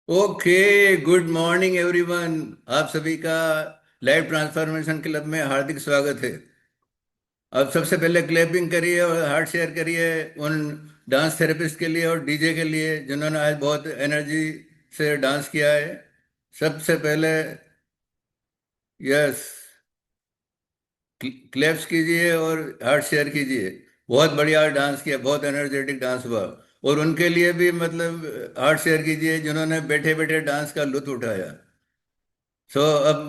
Okay. Good morning everyone. आप सभी का लाइफ ट्रांसफॉर्मेशन क्लब में हार्दिक स्वागत है। अब सबसे पहले क्लैपिंग करिए और हार्ट शेयर करिए उन डांस थेरेपिस्ट के लिए और डीजे के लिए जिन्होंने आज बहुत एनर्जी से डांस किया है। सबसे पहले यस, क्लैप्स कीजिए और हार्ट शेयर कीजिए। बहुत बढ़िया डांस किया, बहुत एनर्जेटिक डांस हुआ। और उनके लिए भी मतलब हार्ट शेयर कीजिए जिन्होंने बैठे बैठे डांस का लुत्फ उठाया। सो अब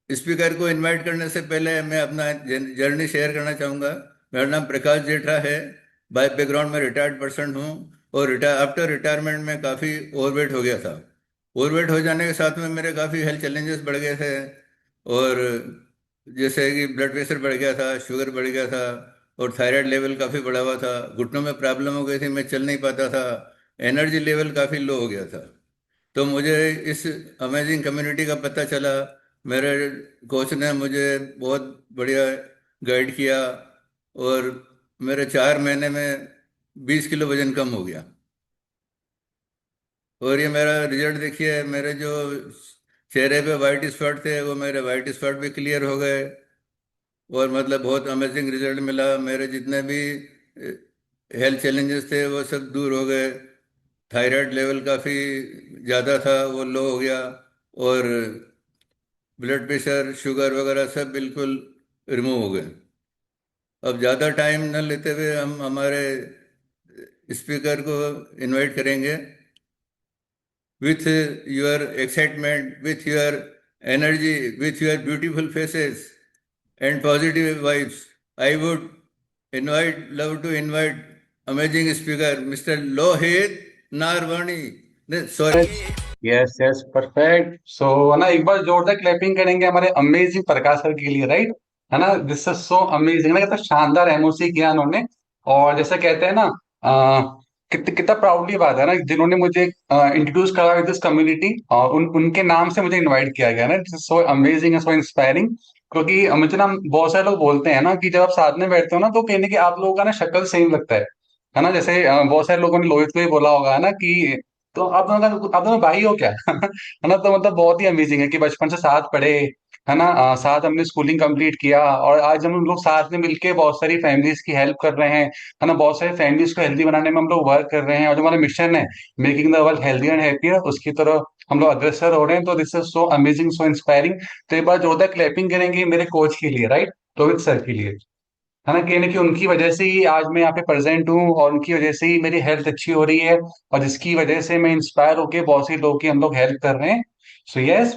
स्पीकर को इनवाइट करने से पहले मैं अपना जर्नी शेयर करना चाहूँगा। मेरा नाम प्रकाश जेठा है। बाय बैकग्राउंड में रिटायर्ड पर्सन हूँ। और आफ्टर रिटायरमेंट में काफ़ी ओवरवेट हो गया था। ओवरवेट हो जाने के साथ में मेरे काफ़ी हेल्थ चैलेंजेस बढ़ गए थे। और जैसे कि ब्लड प्रेशर बढ़ गया था, शुगर बढ़ गया था, और थायराइड लेवल काफ़ी बढ़ा हुआ था। घुटनों में प्रॉब्लम हो गई थी, मैं चल नहीं पाता था। एनर्जी लेवल काफ़ी लो हो गया था। तो मुझे इस अमेजिंग कम्युनिटी का पता चला। मेरे कोच ने मुझे बहुत बढ़िया गाइड किया। और मेरे 4 महीने में 20 किलो वजन कम हो गया। और ये मेरा रिजल्ट देखिए, मेरे जो चेहरे पे वाइट स्पॉट थे वो मेरे वाइट स्पॉट भी क्लियर हो गए। और मतलब बहुत अमेजिंग रिजल्ट मिला। मेरे जितने भी हेल्थ चैलेंजेस थे वो सब दूर हो गए। थायराइड लेवल काफ़ी ज़्यादा था, वो लो हो गया। और ब्लड प्रेशर, शुगर वगैरह सब बिल्कुल रिमूव हो गए। अब ज़्यादा टाइम न लेते हुए हम हमारे स्पीकर को इनवाइट करेंगे। With your excitement, with your energy, with your beautiful faces and positive vibes, I would love to invite amazing speaker Mr. Lohit Narwani. Sorry. Yes yes perfect. So है ना, एक बार जोरदार क्लैपिंग करेंगे हमारे amazing प्रकाश sir के लिए, right? है ना, दिस इज सो अमेजिंग ना, कितना शानदार एमओसी किया उन्होंने। और जैसे कहते हैं ना, कितना प्राउडली बात है ना, जिन्होंने मुझे इंट्रोड्यूस करा विद दिस कम्युनिटी, और उनके नाम से मुझे इनवाइट किया गया ना। This is so amazing, so inspiring. क्योंकि मुझे ना बहुत सारे लोग बोलते हैं ना कि जब आप साथ में बैठते हो ना, तो कहीं ना कहीं आप लोगों का ना शक्ल सेम लगता है ना। जैसे बहुत सारे लोगों ने लोहित को भी बोला होगा ना कि तो आप दोनों भाई हो क्या? है ना, तो मतलब बहुत ही अमेजिंग है कि बचपन से साथ पढ़े, है ना, साथ हमने स्कूलिंग कंप्लीट किया, और आज हम लोग साथ में मिलके बहुत सारी फैमिलीज की हेल्प कर रहे हैं, है ना, बहुत सारी फैमिलीज को हेल्दी बनाने में हम लोग वर्क कर रहे हैं, और जो हमारा मिशन है, making the world healthy and happier, उसकी तरफ हम लोग अग्रसर हो रहे हैं। तो this is so amazing, so inspiring. तो एक बार जोरदार क्लैपिंग करेंगे मेरे कोच के लिए, राइट? रोहित सर के लिए। है ना, कहीं ना कहीं उनकी वजह से ही आज मैं यहाँ पे प्रेजेंट हूँ, और उनकी वजह से ही मेरी हेल्थ अच्छी हो रही है, और जिसकी वजह से मैं इंस्पायर होके बहुत से लोगों की हम लोग हेल्प कर रहे हैं। सो यस,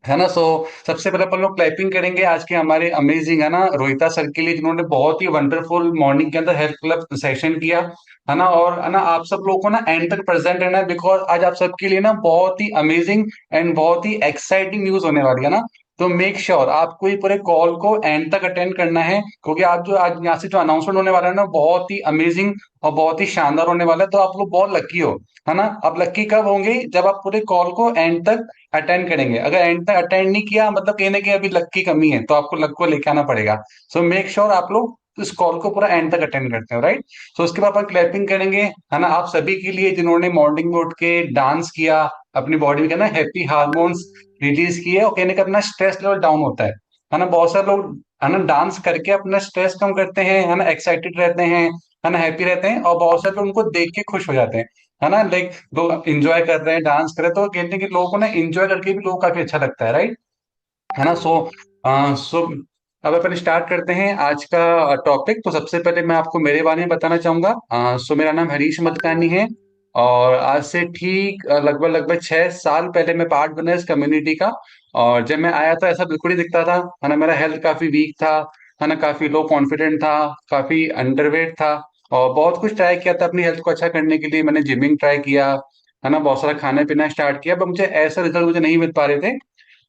है ना। सो सबसे पहले अपन लोग क्लैपिंग करेंगे आज के हमारे अमेजिंग, है ना, रोहिता सर के लिए, जिन्होंने बहुत ही वंडरफुल मॉर्निंग के अंदर हेल्थ क्लब सेशन किया। है ना, और है ना, आप सब लोगों को ना एंड तक प्रेजेंट रहना है, बिकॉज आज आप सबके लिए ना बहुत ही अमेजिंग एंड बहुत ही एक्साइटिंग न्यूज होने वाली है ना। तो मेक श्योर आपको ये पूरे कॉल को एंड तक अटेंड करना है, क्योंकि आप जो आज यहाँ से जो अनाउंसमेंट होने वाला है ना, बहुत ही अमेजिंग और बहुत ही शानदार होने वाला है। तो आप लोग बहुत लकी हो, है ना। आप लकी कब होंगे? जब आप पूरे कॉल को एंड तक अटेंड करेंगे। अगर एंड तक अटेंड नहीं किया, मतलब कहीं ना कहीं अभी लक की कमी है, तो आपको लक को लेके आना पड़ेगा। सो मेक श्योर आप लोग इस कॉल को पूरा एंड तक अटेंड करते हो, राइट? सो उसके बाद अपन क्लैपिंग करेंगे, है ना, आप सभी के लिए जिन्होंने मॉर्निंग में उठ के डांस किया, अपनी बॉडी में कहना हैप्पी हार्मोन्स रिलीज किए, और कहने का अपना स्ट्रेस लेवल डाउन होता है ना। बहुत सारे लोग, है ना, डांस करके अपना स्ट्रेस कम करते हैं, है ना, एक्साइटेड रहते हैं, है ना, हैप्पी रहते हैं, और बहुत सारे लोग उनको देख के खुश हो जाते हैं, है ना। लाइक लोग इंजॉय कर रहे हैं, डांस कर रहे हैं, तो कहते हैं कि लोगों को ना इंजॉय करके भी लोगों को काफी अच्छा लगता है, राइट? है ना। सो अब अपन स्टार्ट करते हैं आज का टॉपिक। तो सबसे पहले मैं आपको मेरे बारे में बताना चाहूंगा। सो मेरा नाम हरीश मदकानी है, और आज से ठीक लगभग लगभग 6 साल पहले मैं पार्ट बना इस कम्युनिटी का। और जब मैं आया था ऐसा बिल्कुल ही दिखता था, है ना, मेरा हेल्थ काफी वीक था, है ना, काफी लो कॉन्फिडेंट था, काफी अंडरवेट था, और बहुत कुछ ट्राई किया था अपनी हेल्थ को अच्छा करने के लिए। मैंने जिमिंग ट्राई किया, है ना, बहुत सारा खाना पीना स्टार्ट किया, पर मुझे ऐसा रिजल्ट मुझे नहीं मिल पा रहे थे।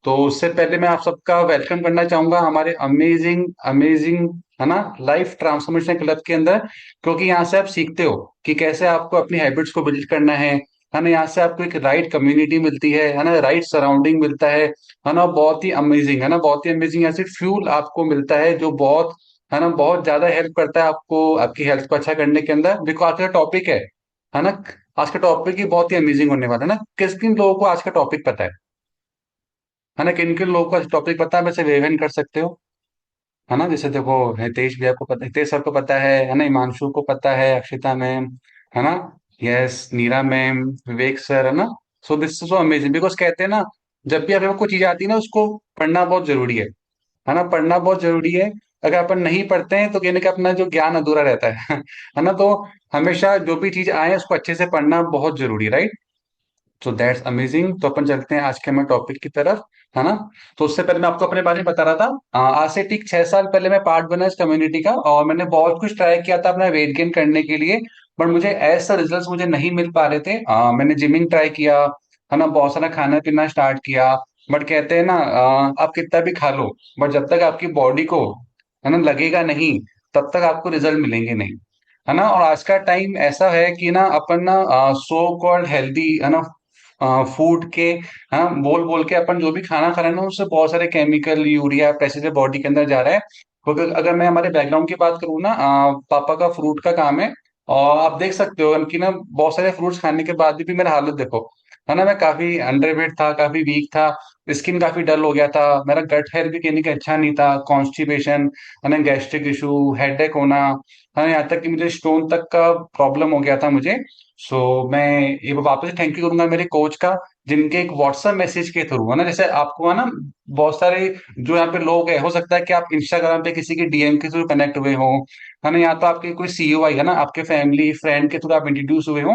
तो उससे पहले मैं आप सबका वेलकम करना चाहूंगा हमारे अमेजिंग अमेजिंग, है ना, लाइफ ट्रांसफॉर्मेशन क्लब के अंदर। क्योंकि यहाँ से आप सीखते हो कि कैसे आपको अपनी हैबिट्स को बिल्ड करना है ना। यहाँ से आपको एक राइट कम्युनिटी मिलती है ना, राइट सराउंडिंग मिलता है ना, बहुत ही अमेजिंग, है ना, बहुत ही अमेजिंग। यहाँ से फ्यूल आपको मिलता है जो बहुत, है ना, बहुत ज्यादा हेल्प करता है आपको आपकी हेल्थ को अच्छा करने के अंदर। बिकॉज आपका टॉपिक है ना, आज का टॉपिक ही बहुत ही अमेजिंग होने वाला है ना। किस किन लोगों को आज का टॉपिक पता है ना, किन किन लोगों को आज टॉपिक पता है, वैसे वेवन कर सकते हो, है ना। जैसे देखो, हितेश भैया को पता, हितेश सर को पता है ना, हिमांशु को पता है, अक्षिता मैम, है ना, यस, नीरा मैम, विवेक सर, है ना। So this is so amazing, because कहते हैं ना, जब भी आपको कोई चीज आती है ना, उसको पढ़ना बहुत जरूरी है ना, पढ़ना बहुत जरूरी है। अगर अपन नहीं पढ़ते हैं तो कहीं ना कहीं अपना जो ज्ञान अधूरा रहता है है ना। तो हमेशा जो भी चीज आए उसको अच्छे से पढ़ना बहुत जरूरी है, राइट। So that's amazing. तो अपन चलते हैं आज के हमारे टॉपिक की तरफ, है ना। तो उससे पहले मैं आपको अपने बारे में बता रहा था। आज से ठीक 6 साल पहले मैं पार्ट बना इस कम्युनिटी का, और मैंने बहुत कुछ ट्राई किया था अपना वेट गेन करने के लिए, बट मुझे ऐसा रिजल्ट्स मुझे नहीं मिल पा रहे थे। मैंने जिमिंग ट्राई किया, है ना, बहुत सारा खाना पीना स्टार्ट किया, बट कहते हैं ना, आप कितना भी खा लो, बट जब तक आपकी बॉडी को, है ना, लगेगा नहीं, तब तक आपको रिजल्ट मिलेंगे नहीं, है ना। और आज का टाइम ऐसा है कि ना अपन ना सो कॉल्ड हेल्दी, है ना, फूड के, हाँ, बोल बोल के अपन जो भी खाना खा रहे हैं ना, उससे बहुत सारे केमिकल, यूरिया, पेस्टिसाइड बॉडी के अंदर जा रहा है। क्योंकि अगर मैं हमारे बैकग्राउंड की बात करूँ ना, पापा का फ्रूट का काम है, और आप देख सकते हो कि ना बहुत सारे फ्रूट्स खाने के बाद भी मेरा हालत देखो, है ना। मैं काफी अंडरवेट था, काफी वीक था, स्किन काफी डल हो गया था, मेरा गट हेल्थ भी कहने का अच्छा नहीं था, कॉन्स्टिपेशन, है ना, गैस्ट्रिक इशू, हेडेक होना, है ना, यहाँ तक कि मुझे स्टोन तक का प्रॉब्लम हो गया था मुझे। सो मैं ये वापस थैंक यू करूंगा मेरे कोच का, जिनके एक व्हाट्सएप मैसेज के थ्रू, है ना, जैसे आपको है ना, बहुत सारे जो यहाँ पे लोग हैं, हो सकता है कि आप इंस्टाग्राम पे किसी के डीएम के थ्रू कनेक्ट हुए हो, है ना, या तो आपके कोई सीईओ आई, है ना, आपके फैमिली फ्रेंड के थ्रू आप इंट्रोड्यूस हुए हो।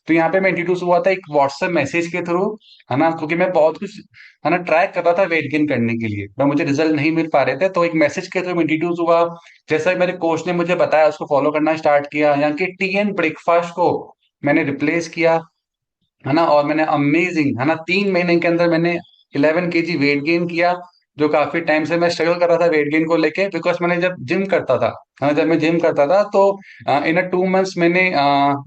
तो यहाँ पे मैं इंट्रोड्यूस हुआ था एक व्हाट्सएप मैसेज के थ्रू, है ना, क्योंकि मैं बहुत कुछ, है ना, ट्राई कर रहा था वेट गेन करने के लिए, पर मुझे रिजल्ट नहीं मिल पा रहे थे, तो एक मैसेज के थ्रू इंट्रोड्यूस हुआ। जैसा कि मेरे कोच ने मुझे बताया, उसको फॉलो करना स्टार्ट किया। यहाँ के टी एन ब्रेकफास्ट को मैंने रिप्लेस किया, है ना, और मैंने अमेजिंग, है ना, 3 महीने के अंदर मैंने 11 kg वेट गेन किया। जो काफी टाइम से मैं स्ट्रगल कर रहा था वेट गेन को लेके, बिकॉज मैंने जब जिम करता था, है ना, जब मैं जिम करता था तो इन 2 मंथ्स मैंने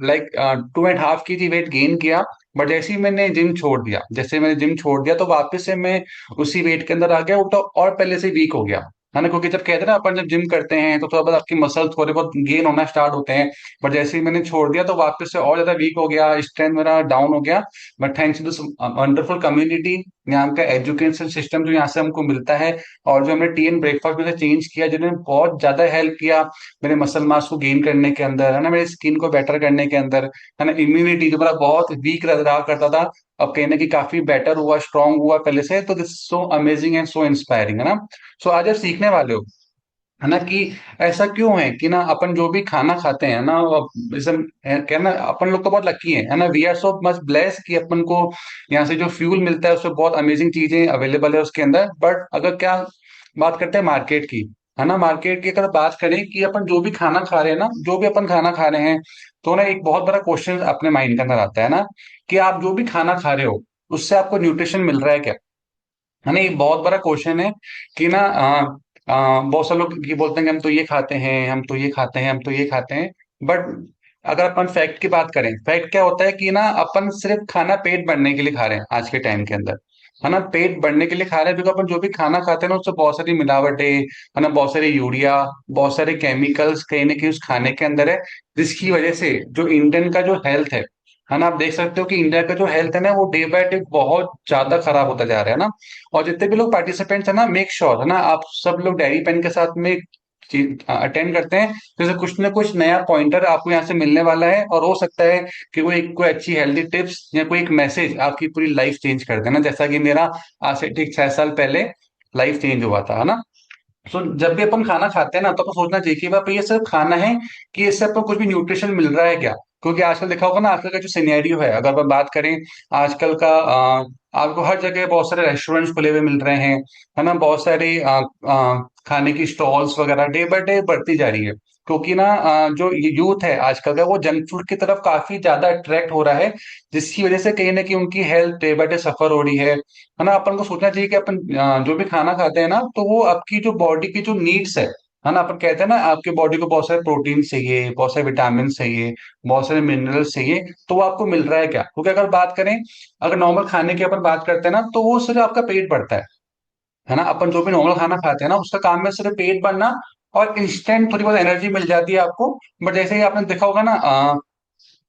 लाइक 2.5 kg वेट गेन किया। बट जैसे ही मैंने जिम छोड़ दिया, जैसे मैंने जिम छोड़ दिया, तो वापस से मैं उसी वेट के अंदर आ गया, वो तो और पहले से वीक हो गया, है ना। क्योंकि जब कहते हैं ना, अपन जब जिम करते हैं तो थोड़ा बहुत आपकी मसल थोड़े बहुत गेन होना स्टार्ट होते हैं, बट जैसे ही मैंने छोड़ दिया तो वापस से और ज्यादा वीक हो गया, स्ट्रेंथ मेरा डाउन हो गया। But thanks to this wonderful community, यहाँ का एजुकेशन सिस्टम जो यहाँ से हमको मिलता है, और जो हमने टी एन ब्रेकफास्ट में चेंज किया, जिन्होंने बहुत ज्यादा हेल्प किया मेरे मसल मास को गेन करने के अंदर, है ना, मेरे स्किन को बेटर करने के अंदर, है ना, इम्यूनिटी जो मेरा बहुत वीक रहा करता था, अब कहीं ना कहीं काफी बेटर हुआ, स्ट्रांग हुआ पहले से। तो this so amazing and so inspiring, है ना। सो आज आप सीखने वाले हो, है ना, कि ऐसा क्यों है कि ना अपन जो भी खाना खाते हैं ना, जैसे कहना, अपन लोग तो बहुत लकी हैं, है ना, we are so much blessed कि अपन को यहाँ से जो फ्यूल मिलता है उससे बहुत अमेजिंग चीजें अवेलेबल है उसके अंदर। बट अगर क्या बात करते हैं मार्केट की, है ना, मार्केट की अगर बात करें कि अपन जो भी खाना खा रहे हैं ना, जो भी अपन खाना खा रहे हैं, तो ना एक बहुत बड़ा क्वेश्चन अपने माइंड के अंदर आता है ना, कि आप जो भी खाना खा रहे हो उससे आपको न्यूट्रिशन मिल रहा है क्या, है ना। ये बहुत बड़ा क्वेश्चन है कि ना बहुत सारे लोग ये बोलते हैं कि हम तो ये खाते हैं, हम तो ये खाते हैं, हम तो ये खाते हैं, बट अगर अपन फैक्ट की बात करें, फैक्ट क्या होता है कि ना अपन सिर्फ खाना पेट भरने के लिए खा रहे हैं आज के टाइम के अंदर, है ना, पेट भरने के लिए खा रहे हैं, क्योंकि अपन जो भी खाना खाते हैं ना उससे बहुत सारी मिलावटें, है ना, बहुत सारे यूरिया, बहुत सारे केमिकल्स कहीं ना कहीं उस खाने के अंदर है, जिसकी वजह से जो इंडियन का जो हेल्थ है ना, आप देख सकते हो कि इंडिया का जो हेल्थ है ना, वो डे बाय डे बहुत ज्यादा खराब होता जा रहा है ना। और जितने भी लोग पार्टिसिपेंट्स है ना, मेक श्योर, है ना, आप सब लोग डायरी पेन के साथ में अटेंड करते हैं, जैसे कुछ ना कुछ नया पॉइंटर आपको यहाँ से मिलने वाला है, और हो सकता है कि वो एक कोई अच्छी हेल्दी टिप्स या कोई एक मैसेज आपकी पूरी लाइफ चेंज कर देना, जैसा कि मेरा आज से ठीक 6 साल पहले लाइफ चेंज हुआ था, है ना। सो जब भी अपन खाना खाते हैं ना, तो आपको सोचना चाहिए कि भाई ये सिर्फ खाना है, कि इससे आपको कुछ भी न्यूट्रिशन मिल रहा है क्या। क्योंकि आजकल देखा होगा ना, आजकल का जो सिनेरियो है, अगर अपन बात करें आजकल का, आपको हर जगह बहुत सारे रेस्टोरेंट्स खुले हुए मिल रहे हैं, है ना, बहुत सारे खाने की स्टॉल्स वगैरह डे बाय डे बढ़ती जा रही है। क्योंकि ना जो यूथ है आजकल का, वो जंक फूड की तरफ काफी ज्यादा अट्रैक्ट हो रहा है, जिसकी वजह से कहीं ना कहीं उनकी हेल्थ डे बाय डे सफर हो रही है ना। अपन को सोचना चाहिए कि अपन जो भी खाना खाते हैं ना, तो वो आपकी जो बॉडी की जो नीड्स है ना, अपन कहते हैं ना, आपके बॉडी को बहुत सारे प्रोटीन चाहिए, बहुत सारे विटामिन चाहिए, बहुत सारे मिनरल्स चाहिए, तो वो आपको मिल रहा है क्या। क्योंकि अगर बात करें, अगर नॉर्मल खाने की अपन बात करते हैं ना, तो वो सिर्फ आपका पेट भरता है ना। अपन जो भी नॉर्मल खाना खाते हैं ना, उसका काम है सिर्फ पेट भरना, और इंस्टेंट थोड़ी बहुत एनर्जी मिल जाती है आपको। बट जैसे ही आपने देखा होगा ना,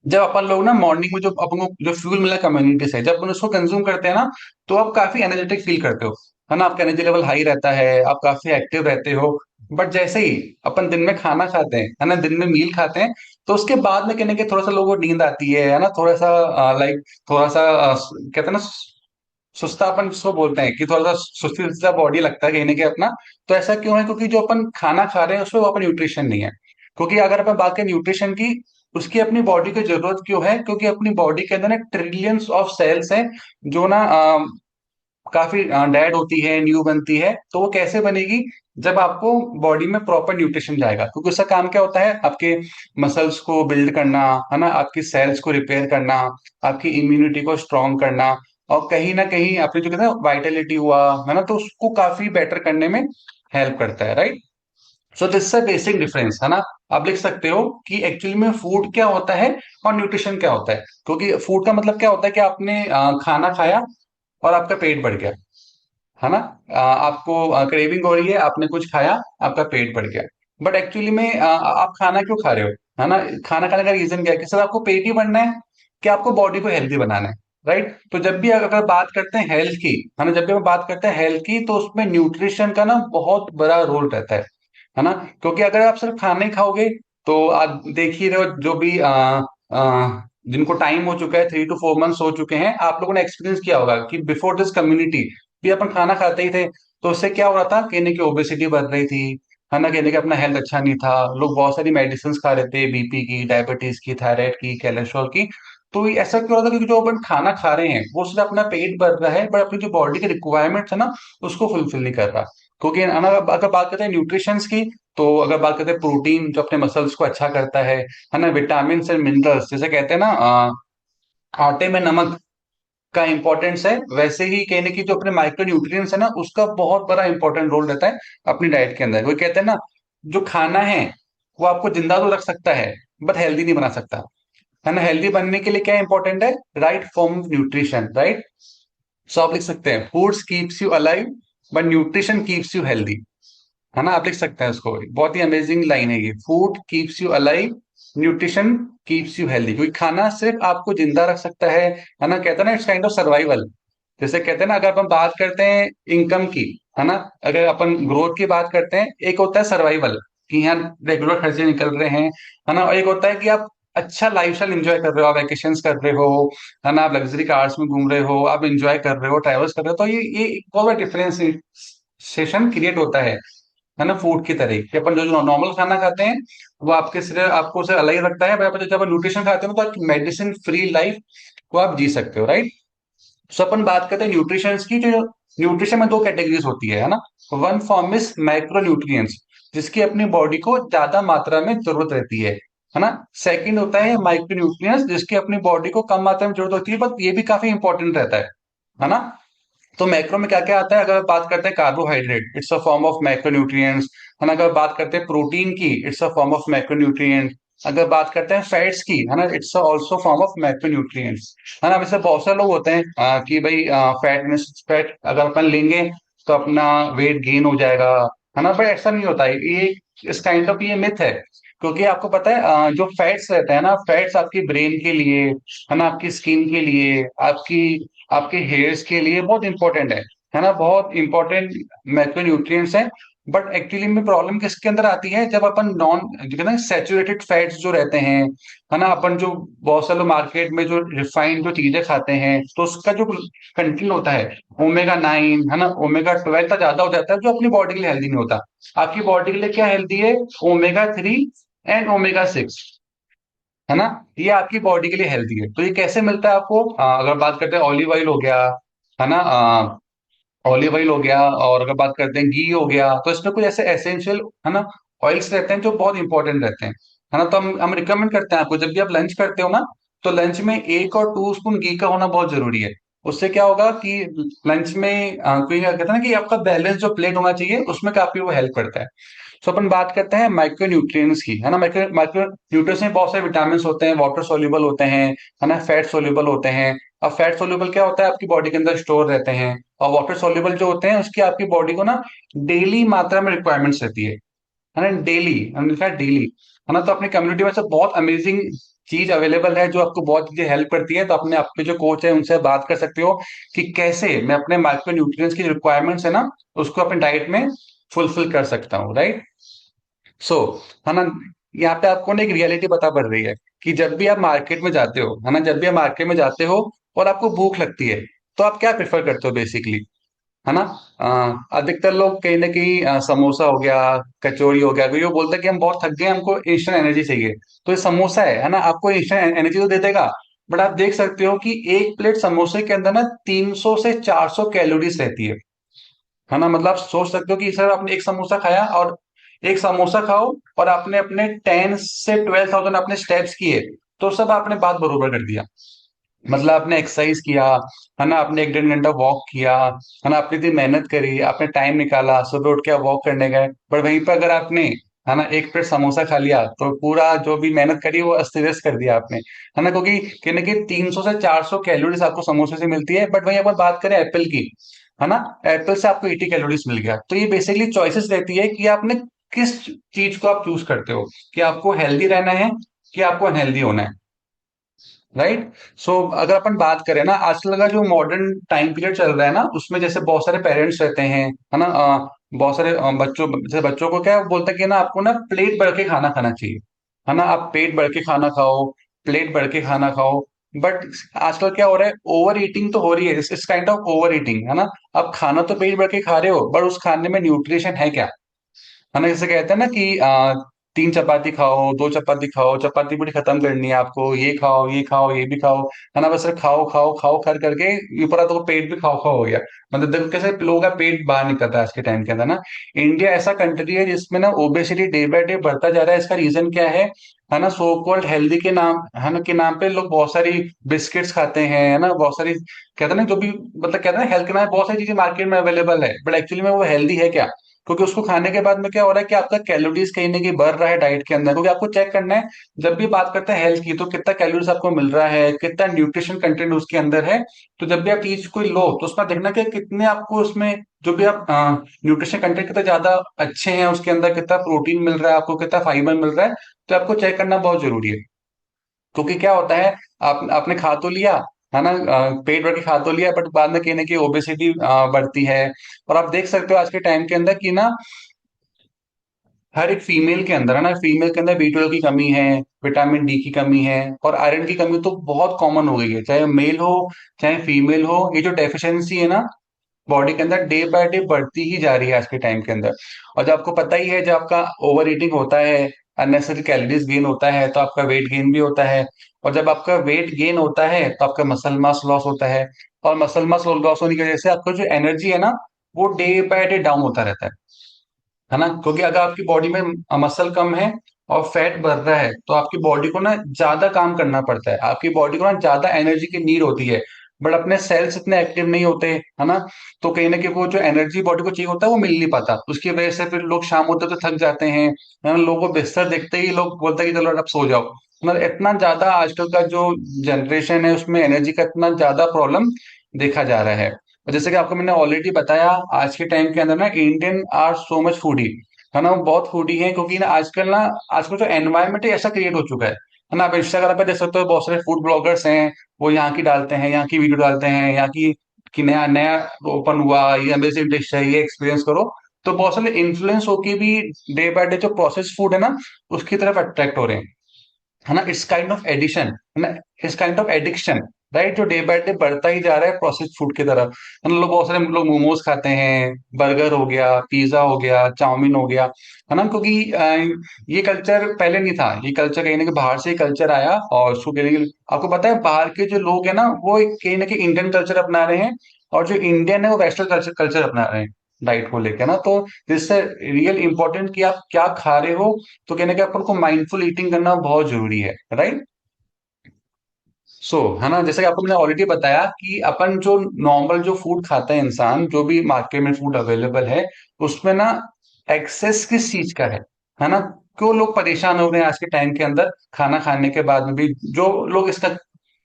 जब अपन लोग ना मॉर्निंग में जो अपन को जो फ्यूल मिला कम्युनिटी से, जब अपन उसको कंज्यूम करते हैं ना, तो आप काफी एनर्जेटिक फील करते हो, है ना, आपका एनर्जी लेवल हाई रहता है, आप काफी एक्टिव रहते हो। बट जैसे ही अपन दिन में खाना खाते हैं, है ना, दिन में मील खाते हैं, तो उसके बाद में कहने के थोड़ा सा लोगों को नींद आती है ना, थोड़ा सा लाइक थोड़ा सा कहते हैं ना, सुस्तापन जिसको बोलते हैं, कि थोड़ा सा सुस्ती सा बॉडी लगता है कहीं ना कहीं अपना। तो ऐसा क्यों है? क्योंकि जो अपन खाना खा रहे हैं उसमें वो अपन न्यूट्रिशन नहीं है। क्योंकि अगर अपन बात करें न्यूट्रिशन की, उसकी अपनी बॉडी को जरूरत क्यों है? क्योंकि अपनी बॉडी के अंदर ना ट्रिलियंस ऑफ सेल्स हैं, जो ना काफी डेड होती है, न्यू बनती है। तो वो कैसे बनेगी? जब आपको बॉडी में प्रॉपर न्यूट्रिशन जाएगा। क्योंकि उसका काम क्या होता है? आपके मसल्स को बिल्ड करना, है ना, आपकी सेल्स को रिपेयर करना, आपकी इम्यूनिटी को स्ट्रांग करना, और कहीं ना कहीं आपने जो कहते हैं वाइटलिटी हुआ, है ना, तो उसको काफी बेटर करने में हेल्प करता है, right. So this a basic difference, है ना। आप लिख सकते हो कि एक्चुअली में फूड क्या होता है और न्यूट्रिशन क्या होता है। क्योंकि फूड का मतलब क्या होता है कि आपने खाना खाया और आपका पेट बढ़ गया, है ना। आपको क्रेविंग हो रही है, आपने कुछ खाया, आपका पेट बढ़ गया। बट एक्चुअली में आप खाना क्यों खा रहे हो, है ना? खाना खाने का रीजन क्या है? कि सर आपको पेट ही बढ़ना है, कि आपको बॉडी को हेल्दी बनाना है, राइट। तो जब भी अगर बात करते हैं हेल्थ की, है ना, जब भी हम बात करते हैं हेल्थ की, तो उसमें न्यूट्रिशन का ना बहुत बड़ा रोल रहता है ना। क्योंकि अगर आप सिर्फ खाना ही खाओगे, तो आप देख ही रहे हो, जो भी जिनको टाइम हो चुका है, 3 to 4 मंथ्स हो चुके हैं, आप लोगों ने एक्सपीरियंस किया होगा कि बिफोर दिस कम्युनिटी भी अपन खाना खाते ही थे, तो उससे क्या हो रहा था? कहने की ओबेसिटी बढ़ रही थी, है ना, कहने का अपना हेल्थ अच्छा नहीं था, लोग बहुत सारी मेडिसिन खा रहे थे, बीपी की, डायबिटीज की, थायराइड की, कोलेस्ट्रॉल की। तो ये ऐसा क्यों हो रहा था? क्योंकि जो अपन खाना खा रहे हैं वो सिर्फ अपना पेट भर रहा है, बट अपनी जो बॉडी के रिक्वायरमेंट्स है ना, उसको फुलफिल नहीं कर रहा। क्योंकि अगर बात करते हैं न्यूट्रिशंस की, तो अगर बात करते हैं प्रोटीन जो अपने मसल्स को अच्छा करता है ना, विटामिन एंड मिनरल्स, जैसे कहते हैं ना आटे में नमक का इंपॉर्टेंस है, वैसे ही कहने की जो अपने माइक्रो न्यूट्रिएंट्स है ना, उसका बहुत बड़ा इंपॉर्टेंट रोल रहता है अपनी डाइट के अंदर। वो कहते हैं ना, जो खाना है वो आपको जिंदा तो रख सकता है, बट हेल्दी नहीं बना सकता, है ना। हेल्दी बनने के लिए क्या इंपॉर्टेंट है? Right form of nutrition, right. So आप लिख सकते हैं, foods keeps you alive, but nutrition keeps you healthy, है ना। आप लिख सकते हैं उसको, बहुत ही अमेजिंग लाइन है ये, food keeps you alive, nutrition keeps you healthy. क्योंकि खाना सिर्फ आपको जिंदा रख सकता है ना, कहते हैं ना, इट्स काइंड ऑफ सर्वाइवल। जैसे कहते हैं ना, अगर अपन बात करते हैं इनकम की, है ना, अगर अपन ग्रोथ की बात करते हैं, एक होता है सर्वाइवल, कि यहाँ रेगुलर खर्चे निकल रहे हैं, है ना, और एक होता है कि आप अच्छा लाइफस्टाइल एंजॉय कर रहे हो, आप वैकेशंस कर रहे हो, है ना, आप लग्जरी कार्स में घूम रहे हो, आप एंजॉय कर रहे हो, ट्रैवल्स कर रहे हो। तो ये एक बहुत बड़ा डिफरेंशिएशन क्रिएट होता है ना, फूड की तरह कि अपन जो जो नॉर्मल खाना खाते हैं वो आपके सिर्फ आपको से अलग ही रखता है, पर जब आप न्यूट्रिशन खाते हो तो आप मेडिसिन फ्री लाइफ को आप जी सकते हो, राइट। सो अपन बात करते हैं न्यूट्रिशन की, जो न्यूट्रिशन में दो कैटेगरीज होती है ना। One form is macro nutrients, जिसकी अपनी बॉडी को ज्यादा मात्रा में जरूरत रहती है ना। सेकंड होता है माइक्रो न्यूट्रिएंट्स, जिसकी अपनी बॉडी को कम मात्रा में जरूरत होती है, बट ये भी काफी इंपॉर्टेंट रहता है ना। तो मैक्रो में क्या क्या आता है? अगर बात करते हैं carbohydrate, it's a form of macronutrients, है ना। अगर बात करते हैं प्रोटीन की, it's a form of macronutrient. अगर बात करते हैं फैट्स की, है ना, it's also form of macronutrients, है ना। वैसे बहुत सारे लोग होते हैं कि भाई फैट अगर अपन लेंगे तो अपना वेट गेन हो जाएगा, है ना, बट ऐसा नहीं होता है ये, इस काइंड ऑफ ये मिथ है। क्योंकि आपको पता है जो फैट्स रहते हैं ना, फैट्स आपकी ब्रेन के लिए, है ना, आपकी स्किन के लिए, आपकी आपके हेयर्स के लिए बहुत इंपॉर्टेंट है ना, बहुत इंपॉर्टेंट मैक्रोन्यूट्रिएंट्स हैं। बट एक्चुअली में प्रॉब्लम किसके अंदर आती है? जब अपन नॉन जो कहते हैं सैचुरेटेड फैट्स जो रहते हैं, है ना, अपन जो बहुत सारे मार्केट में जो रिफाइंड जो चीजें खाते हैं, तो उसका जो कंटेंट होता है ओमेगा 9, है ना, ओमेगा 12 तक ज्यादा हो जाता है, जो अपनी बॉडी के लिए हेल्दी नहीं होता। आपकी बॉडी के लिए क्या हेल्दी है? ओमेगा 3 एंड ओमेगा 6, है ना। ये आपकी बॉडी के लिए हेल्दी है। तो ये कैसे मिलता है आपको? अगर बात करते हैं ऑलिव ऑयल हो गया, है ना, ऑलिव ऑयल हो गया, और अगर बात करते हैं घी हो गया, तो इसमें कुछ ऐसे एसेंशियल, है ना, ऑयल्स रहते हैं जो बहुत इंपॉर्टेंट रहते हैं, है ना। तो हम रिकमेंड करते हैं आपको, जब भी आप लंच करते हो ना, तो लंच में 1 और 2 स्पून घी का होना बहुत जरूरी है। उससे क्या होगा कि लंच में कोई कहता है ना कि आपका बैलेंस जो प्लेट होना चाहिए, उसमें काफी वो हेल्प करता है। तो अपन बात करते हैं माइक्रो न्यूट्रिएंट्स की, है ना। माइक्रो माइक्रो न्यूट्रिएंट्स में बहुत सारे विटामिन होते हैं, वाटर सोल्यूबल होते हैं, है ना, फैट सोल्यूबल होते हैं। अब फैट सोल्यूबल क्या होता है? आपकी बॉडी के अंदर स्टोर रहते हैं। और वाटर सोल्यूबल जो होते हैं, उसकी आपकी बॉडी को ना डेली मात्रा में रिक्वायरमेंट्स रहती है ना, डेली, हमने लिखा है डेली, है ना। तो अपनी कम्युनिटी में से बहुत अमेजिंग चीज अवेलेबल है जो आपको बहुत चीजें हेल्प करती है, तो अपने आपके जो कोच है उनसे बात कर सकते हो कि कैसे मैं अपने माइक्रो न्यूट्रिएंट्स की रिक्वायरमेंट्स है ना उसको अपने डाइट में फुलफिल कर सकता हूँ, राइट। सो है ना, यहाँ पे आपको ना एक रियलिटी पता पड़ रही है कि जब भी आप मार्केट में जाते हो, है ना, जब भी आप मार्केट में जाते हो और आपको भूख लगती है, तो आप क्या प्रेफर करते हो बेसिकली, है ना। अधिकतर लोग कहीं ना कहीं समोसा हो गया, कचौड़ी हो गया, कोई वो बोलता है कि हम बहुत थक गए, हमको इंस्टेंट एनर्जी चाहिए। तो ये समोसा है ना, आपको इंस्टेंट एनर्जी तो दे देगा, बट आप देख सकते हो कि एक प्लेट समोसे के अंदर ना 300 से 400 कैलोरीज रहती है ना। मतलब आप सोच सकते हो कि सर आपने एक समोसा खाया, और एक समोसा खाओ और आपने अपने 10 से 12,000 अपने स्टेप्स किए, तो सब आपने बात बरोबर कर दिया। मतलब आपने एक्सरसाइज किया, है ना, आपने 1 1.5 घंटा वॉक किया, है ना, आपने इतनी मेहनत करी, आपने टाइम निकाला, सुबह उठ के आप वॉक करने गए, पर वहीं पर अगर आपने, है ना, एक प्लेट समोसा खा लिया, तो पूरा जो भी मेहनत करी वो अस्त व्यस्त कर दिया आपने, है ना। क्योंकि कहीं ना कहीं 300 से 400 कैलोरीज आपको समोसे से मिलती है, बट वहीं अपन बात करें एप्पल की, है ना, एप्पल से आपको 80 कैलोरीज मिल गया। तो ये बेसिकली चॉइसेस रहती है कि आपने किस चीज को आप चूज करते हो, कि आपको हेल्दी रहना है कि आपको अनहेल्दी होना है, राइट। सो अगर अपन बात करें ना, आजकल का जो मॉडर्न टाइम पीरियड चल रहा है ना, उसमें जैसे बहुत सारे पेरेंट्स रहते हैं, है ना, बहुत सारे बच्चों, जैसे बच्चों को क्या बोलते हैं कि ना आपको ना प्लेट भर के खाना खाना चाहिए, है ना, आप पेट भर के खाना खाओ, प्लेट भर के खाना खाओ। बट आजकल क्या हो रहा है, ओवर ईटिंग तो हो रही है, इस काइंड ऑफ ओवर ईटिंग, है ना। आप खाना तो पेट भर के खा रहे हो, बट उस खाने में न्यूट्रिशन है क्या, है ना। जैसे कहते हैं ना कि 3 चपाती खाओ, 2 चपाती खाओ, चपाती पूरी खत्म करनी है आपको, ये खाओ ये खाओ ये भी खाओ, है ना, बस सिर्फ खाओ खाओ खाओ कर करके ये पूरा तो पेट भी खाओ खाओ हो गया। मतलब देखो कैसे लोगों का पेट बाहर निकलता है आज के टाइम के अंदर ना। इंडिया ऐसा कंट्री है जिसमें ना ओबेसिटी डे बाय डे बढ़ता जा रहा है। इसका रीजन क्या है ना, सो कॉल्ड हेल्दी के नाम, है ना, के नाम पे लोग बहुत सारी बिस्किट्स खाते हैं, है ना, बहुत सारी कहते हैं ना जो भी, मतलब कहते हैं ना हेल्थ के नाम पे बहुत सारी चीजें मार्केट में अवेलेबल है, बट एक्चुअली में वो हेल्दी है क्या। क्योंकि उसको खाने के बाद में क्या हो रहा है कि आपका कैलोरीज कहीं ना कहीं बढ़ रहा है डाइट के अंदर, क्योंकि आपको चेक करना है जब भी बात करते हैं हेल्थ की, तो कितना कैलोरीज आपको मिल रहा है, कितना न्यूट्रिशन कंटेंट उसके अंदर है। तो जब भी आप चीज कोई लो, तो उसमें देखना कि कितने आपको उसमें जो भी आप न्यूट्रिशन कंटेंट कितना ज्यादा अच्छे हैं, उसके अंदर कितना प्रोटीन मिल रहा है आपको, कितना फाइबर मिल रहा है, तो आपको चेक करना बहुत जरूरी है। क्योंकि क्या होता है, आप आपने खा तो लिया, है ना, पेट भर के खा तो लिया, बट बाद में कहीं ना कहीं ओबेसिटी बढ़ती है। और आप देख सकते हो आज के टाइम के अंदर कि ना हर एक फीमेल के अंदर, है ना, फीमेल के अंदर B12 की कमी है, विटामिन डी की कमी है, और आयरन की कमी तो बहुत कॉमन हो गई है, चाहे मेल हो चाहे फीमेल हो। ये जो डेफिशिएंसी है ना बॉडी के अंदर डे बाय डे बढ़ती ही जा रही है आज के टाइम के अंदर। और जब आपको पता ही है, जब आपका ओवर ईटिंग होता है, अननेसेसरी कैलोरीज गेन होता है, तो आपका वेट गेन भी होता है। और जब आपका वेट गेन होता है तो आपका मसल मास लॉस होता है, और मसल मास लॉस होने की वजह से आपका जो एनर्जी है ना, वो डे बाय डे डाउन होता रहता है ना। क्योंकि अगर आपकी बॉडी में मसल कम है और फैट बढ़ रहा है, तो आपकी बॉडी को ना ज्यादा काम करना पड़ता है, आपकी बॉडी को ना ज्यादा एनर्जी की नीड होती है, बट अपने सेल्स इतने एक्टिव नहीं होते, है ना। तो कहीं ना कहीं वो जो एनर्जी बॉडी को चाहिए होता है वो मिल नहीं पाता, उसकी वजह से फिर लोग शाम होते तो थक जाते हैं, है ना। लोगों को बिस्तर देखते ही लोग बोलते हैं कि चलो अब सो जाओ। मतलब इतना ज्यादा आजकल का जो जनरेशन है उसमें एनर्जी का इतना ज्यादा प्रॉब्लम देखा जा रहा है। और जैसे कि आपको मैंने ऑलरेडी बताया, आज के टाइम के अंदर ना Indian are so much foodie, है ना, वो बहुत फूडी है। क्योंकि ना आजकल जो एनवायरमेंट है ऐसा क्रिएट हो चुका है ना। आप इंस्टाग्राम पे देख सकते हो बहुत सारे फूड ब्लॉगर्स हैं, वो यहाँ की डालते हैं, यहाँ की वीडियो डालते हैं, यहाँ की कि नया नया ओपन हुआ, ये अमेजिंग डिश है, ये एक्सपीरियंस करो। तो बहुत सारे इन्फ्लुएंस होके भी डे बाय डे जो प्रोसेस फूड है ना उसकी तरफ अट्रैक्ट हो रहे हैं, है ना। इट्स काइंड ऑफ एडिशन, है ना, it's kind of addiction, right, जो डे बाय डे बढ़ता ही जा रहा है प्रोसेस्ड फूड की तरफ, है ना। लोग बहुत सारे लोग मोमोज खाते हैं, बर्गर हो गया, पिज्जा हो गया, चाउमीन हो गया, है ना। क्योंकि ये कल्चर पहले नहीं था, ये कल्चर कहीं ना कहीं बाहर से ही कल्चर आया, और उसको कहीं ना कहीं आपको पता है बाहर के जो लोग हैं ना वो कहीं ना कहीं इंडियन कल्चर अपना रहे हैं, और जो इंडियन है वो वेस्टर्न कल्चर कल्चर अपना रहे हैं डाइट को लेकर ना। तो जिससे रियल इंपॉर्टेंट कि आप क्या खा रहे हो, तो कहने का अपन को माइंडफुल ईटिंग करना बहुत जरूरी है, राइट। है ना, जैसे कि आपको मैंने ऑलरेडी बताया कि अपन जो नॉर्मल जो फूड खाता है इंसान, जो भी मार्केट में फूड अवेलेबल है, उसमें ना एक्सेस किस चीज का है ना। क्यों लोग परेशान हो रहे हैं आज के टाइम के अंदर खाना खाने के बाद में भी, जो लोग इसका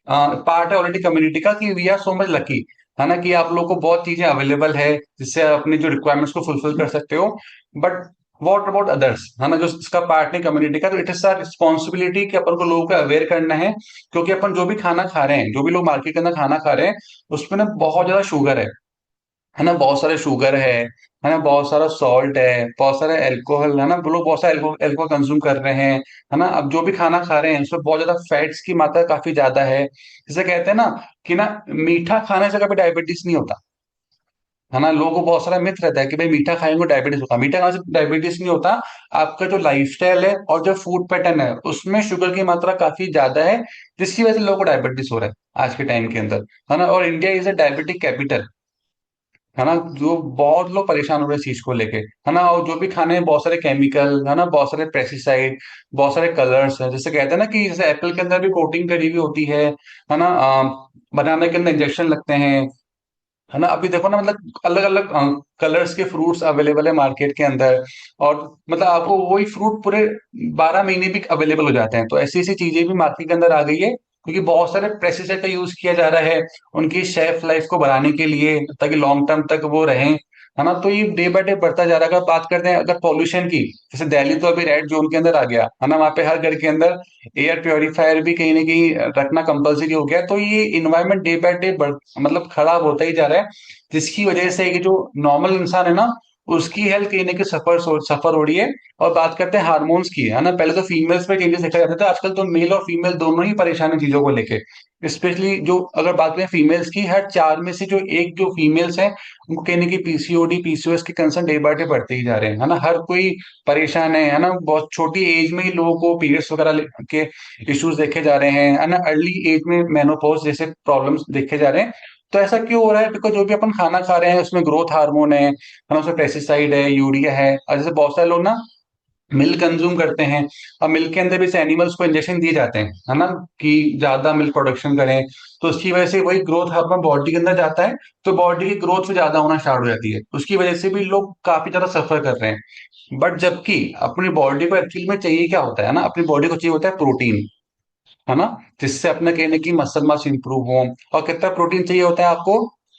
पार्ट है ऑलरेडी कम्युनिटी का, कि we are so much lucky, है ना, कि आप लोग को बहुत चीजें अवेलेबल है जिससे आप अपनी जो रिक्वायरमेंट्स को फुलफिल कर सकते हो। बट व्हाट अबाउट अदर्स, है ना, जो इसका पार्ट नहीं कम्युनिटी का, तो इट इज आर रिस्पॉन्सिबिलिटी कि अपन को लोगों को अवेयर करना है। क्योंकि अपन जो भी खाना खा रहे हैं, जो भी लोग मार्केट के अंदर खाना खा रहे हैं, उसमें ना बहुत ज्यादा शुगर है ना, बहुत सारे शुगर है ना, बहुत सारा सॉल्ट है, बहुत सारा एल्कोहल है ना, लोग बहुत सारा एल्कोहल कंज्यूम कर रहे हैं, है ना। अब जो भी खाना खा रहे हैं उसमें बहुत ज्यादा फैट्स की मात्रा काफी ज्यादा है। जैसे कहते हैं ना कि ना, मीठा खाने से कभी डायबिटीज नहीं होता, है ना। लोगों को बहुत सारा मिथ रहता है कि भाई मीठा खाएंगे डायबिटीज होता, मीठा खाने से डायबिटीज नहीं होता। आपका जो लाइफस्टाइल है और जो फूड पैटर्न है उसमें शुगर की मात्रा काफी ज्यादा है, जिसकी वजह से लोगों को डायबिटीज हो रहा है आज के टाइम के अंदर, है ना। और India is a diabetic capital, है ना। जो बहुत लोग परेशान हो रहे हैं इस चीज को लेके, है ना। और जो भी खाने में बहुत सारे केमिकल, है ना, बहुत सारे पेस्टिसाइड, बहुत सारे कलर्स हैं। जैसे कहते हैं ना कि जैसे एप्पल के अंदर भी कोटिंग करी हुई होती है ना। बनाना के अंदर इंजेक्शन लगते हैं, है ना। अभी देखो ना, मतलब अलग अलग कलर्स के फ्रूट्स अवेलेबल है मार्केट के अंदर, और मतलब आपको वही फ्रूट पूरे 12 महीने भी अवेलेबल हो जाते हैं। तो ऐसी ऐसी चीजें भी मार्केट के अंदर आ गई है, क्योंकि बहुत सारे पेस्टिसाइड का यूज किया जा रहा है उनकी शेल्फ लाइफ को बढ़ाने के लिए, ताकि लॉन्ग टर्म तक वो रहें, है ना। तो ये डे बाय डे बढ़ता जा रहा है। अगर बात करते हैं अगर पॉल्यूशन की, जैसे दिल्ली तो अभी रेड जोन के अंदर आ गया, है ना। वहां पे हर घर के अंदर एयर प्योरीफायर भी कहीं ना कहीं रखना कंपलसरी हो गया। तो ये इन्वायरमेंट डे बाय डे मतलब खराब होता ही जा रहा है, जिसकी वजह से कि जो नॉर्मल इंसान है ना, उसकी हेल्थ कहीं ना कहीं सफर हो रही है। और बात करते हैं हार्मोन्स की, है ना। पहले तो फीमेल्स में चेंजेस देखा जाता था, आजकल तो मेल और फीमेल दोनों ही परेशान है चीजों को लेके। स्पेशली जो अगर बात करें फीमेल्स की, हर चार में से जो एक जो फीमेल्स हैं, उनको कहीं ना कहीं पीसीओडी पीसीओएस के कंसर्न डे बाय डे बढ़ते ही जा रहे हैं, है ना। हर कोई परेशान है ना। बहुत छोटी एज में ही लोगों को पीरियड्स वगैरह के इश्यूज देखे जा रहे हैं, है ना। अर्ली एज में मेनोपॉज जैसे प्रॉब्लम्स देखे जा रहे हैं। तो ऐसा क्यों हो रहा है? बिकॉज जो भी अपन खाना खा रहे हैं उसमें ग्रोथ हार्मोन है ना, उसमें पेस्टिसाइड है, यूरिया है। और जैसे बहुत सारे लोग ना मिल्क कंज्यूम करते हैं, और मिल्क के अंदर भी एनिमल्स को इंजेक्शन दिए जाते हैं, है ना, कि ज्यादा मिल्क प्रोडक्शन करें। तो उसकी वजह से वही ग्रोथ हार्मोन बॉडी के अंदर जाता है, तो बॉडी की ग्रोथ भी ज्यादा होना स्टार्ट हो जाती है। उसकी वजह से भी लोग काफी ज्यादा सफर कर रहे हैं। बट जबकि अपनी बॉडी को एक्चुअली में चाहिए क्या होता है ना, अपनी बॉडी को चाहिए होता है प्रोटीन, है ना, जिससे अपना कहने की मसल मास इंप्रूव हो। और कितना प्रोटीन चाहिए होता है आपको?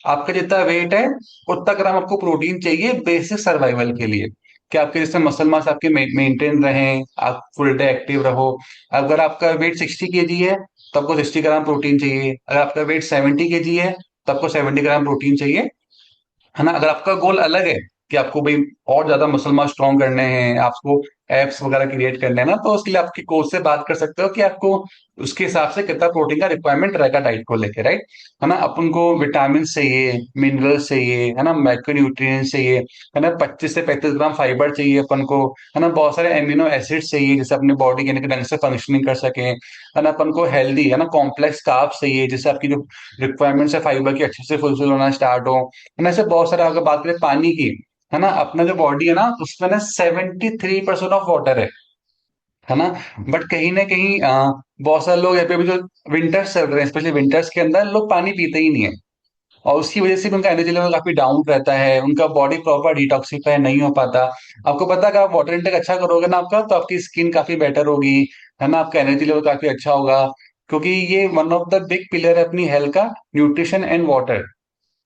आपका जितना वेट है उतना ग्राम आपको प्रोटीन चाहिए बेसिक सर्वाइवल के लिए, कि आपके जिससे मसल मास आपके मेंटेन रहे, आप फुल डे एक्टिव रहो। अगर आपका वेट 60 kg है तो आपको 60 ग्राम प्रोटीन चाहिए। अगर आपका वेट 70 kg है तो आपको 70 ग्राम प्रोटीन चाहिए, है ना। अगर आपका गोल अलग है कि आपको भाई और ज्यादा मसल मास स्ट्रॉन्ग करने हैं, आपको एप्स वगैरह क्रिएट करने हैं ना, तो उसके लिए आपकी कोच से बात कर सकते हो कि आपको उसके हिसाब से कितना प्रोटीन का रिक्वायरमेंट रहेगा डाइट को लेके, राइट। है ना, अपन को विटामिन चाहिए, मिनरल्स चाहिए, है ना, माइक्रोन्यूट्रिएंट्स चाहिए, है ना, 25 से 35 ग्राम फाइबर चाहिए अपन को, है ना, बहुत सारे एमिनो एसिड्स चाहिए जिससे अपनी बॉडी के ढंग से फंक्शनिंग कर सके, है ना। अपन को हेल्दी, है ना, कॉम्प्लेक्स कार्ब्स चाहिए जिससे आपकी जो रिक्वायरमेंट्स है फाइबर की अच्छे से फुलफिल होना स्टार्ट हो, है ना। ऐसे बहुत सारा, अगर बात करें पानी की, है ना, अपना जो बॉडी है ना उसमें ना 73% ऑफ वाटर है ना। बट कहीं ना कहीं बहुत सारे लोग यहाँ पे भी जो विंटर्स चल रहे हैं, स्पेशली विंटर्स के अंदर लोग पानी पीते ही नहीं है। और उसकी वजह से भी उनका एनर्जी लेवल काफी डाउन रहता है, उनका बॉडी प्रॉपर डिटॉक्सिफाई नहीं हो पाता। आपको पता है कि आप वाटर इंटेक अच्छा करोगे ना आपका, तो आपकी स्किन काफी बेटर होगी, है ना, आपका एनर्जी लेवल काफी अच्छा होगा। क्योंकि ये one of the big pillar है अपनी हेल्थ का, न्यूट्रिशन एंड वाटर।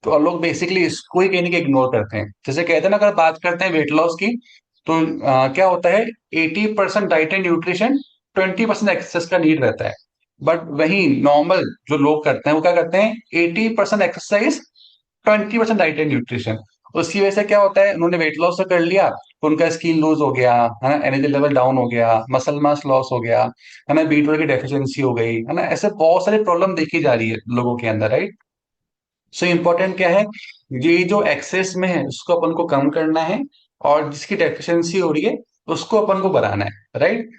तो और लोग बेसिकली इसको ही कहीं ना कहीं इग्नोर करते हैं। जैसे कहते हैं ना, अगर बात करते हैं वेट लॉस की, तो क्या होता है, 80% डाइट एंड न्यूट्रिशन, 20% एक्सरसाइज का नीड रहता है। बट वही नॉर्मल जो लोग करते हैं वो क्या करते हैं, 80% एक्सरसाइज, 20% डाइट एंड न्यूट्रिशन। उसकी वजह से क्या होता है, उन्होंने वेट लॉस तो कर लिया, तो उनका स्किन लूज हो गया, है ना, एनर्जी लेवल डाउन हो गया, मसल मास लॉस हो गया, है ना, बी 12 की डेफिशिएंसी हो गई, है ना। ऐसे बहुत सारी प्रॉब्लम देखी जा रही है लोगों के अंदर, राइट। सो इम्पोर्टेंट क्या है, ये जो एक्सेस में है उसको अपन को कम करना है, और जिसकी डेफिशिएंसी हो रही है उसको अपन को बढ़ाना है, राइट।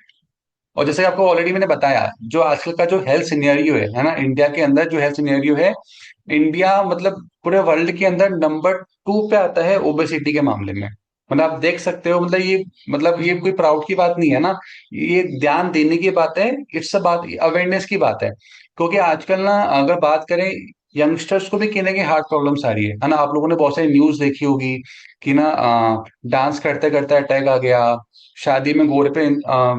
और जैसे आपको ऑलरेडी मैंने बताया, जो आजकल का जो हेल्थ सिनेरियो है ना, इंडिया के अंदर जो हेल्थ सिनेरियो है, इंडिया मतलब पूरे वर्ल्ड के अंदर नंबर 2 पे आता है ओबेसिटी के मामले में। मतलब आप देख सकते हो, मतलब ये कोई प्राउड की बात नहीं है ना, ये ध्यान देने की बात है, इट्स अ बात अवेयरनेस की बात है। क्योंकि आजकल ना अगर बात करें, यंगस्टर्स को भी कहीं ना कहीं हार्ट प्रॉब्लम्स आ रही है ना। आप लोगों ने बहुत सारी न्यूज देखी होगी कि ना डांस करते करते अटैक आ गया, शादी में घोड़े पे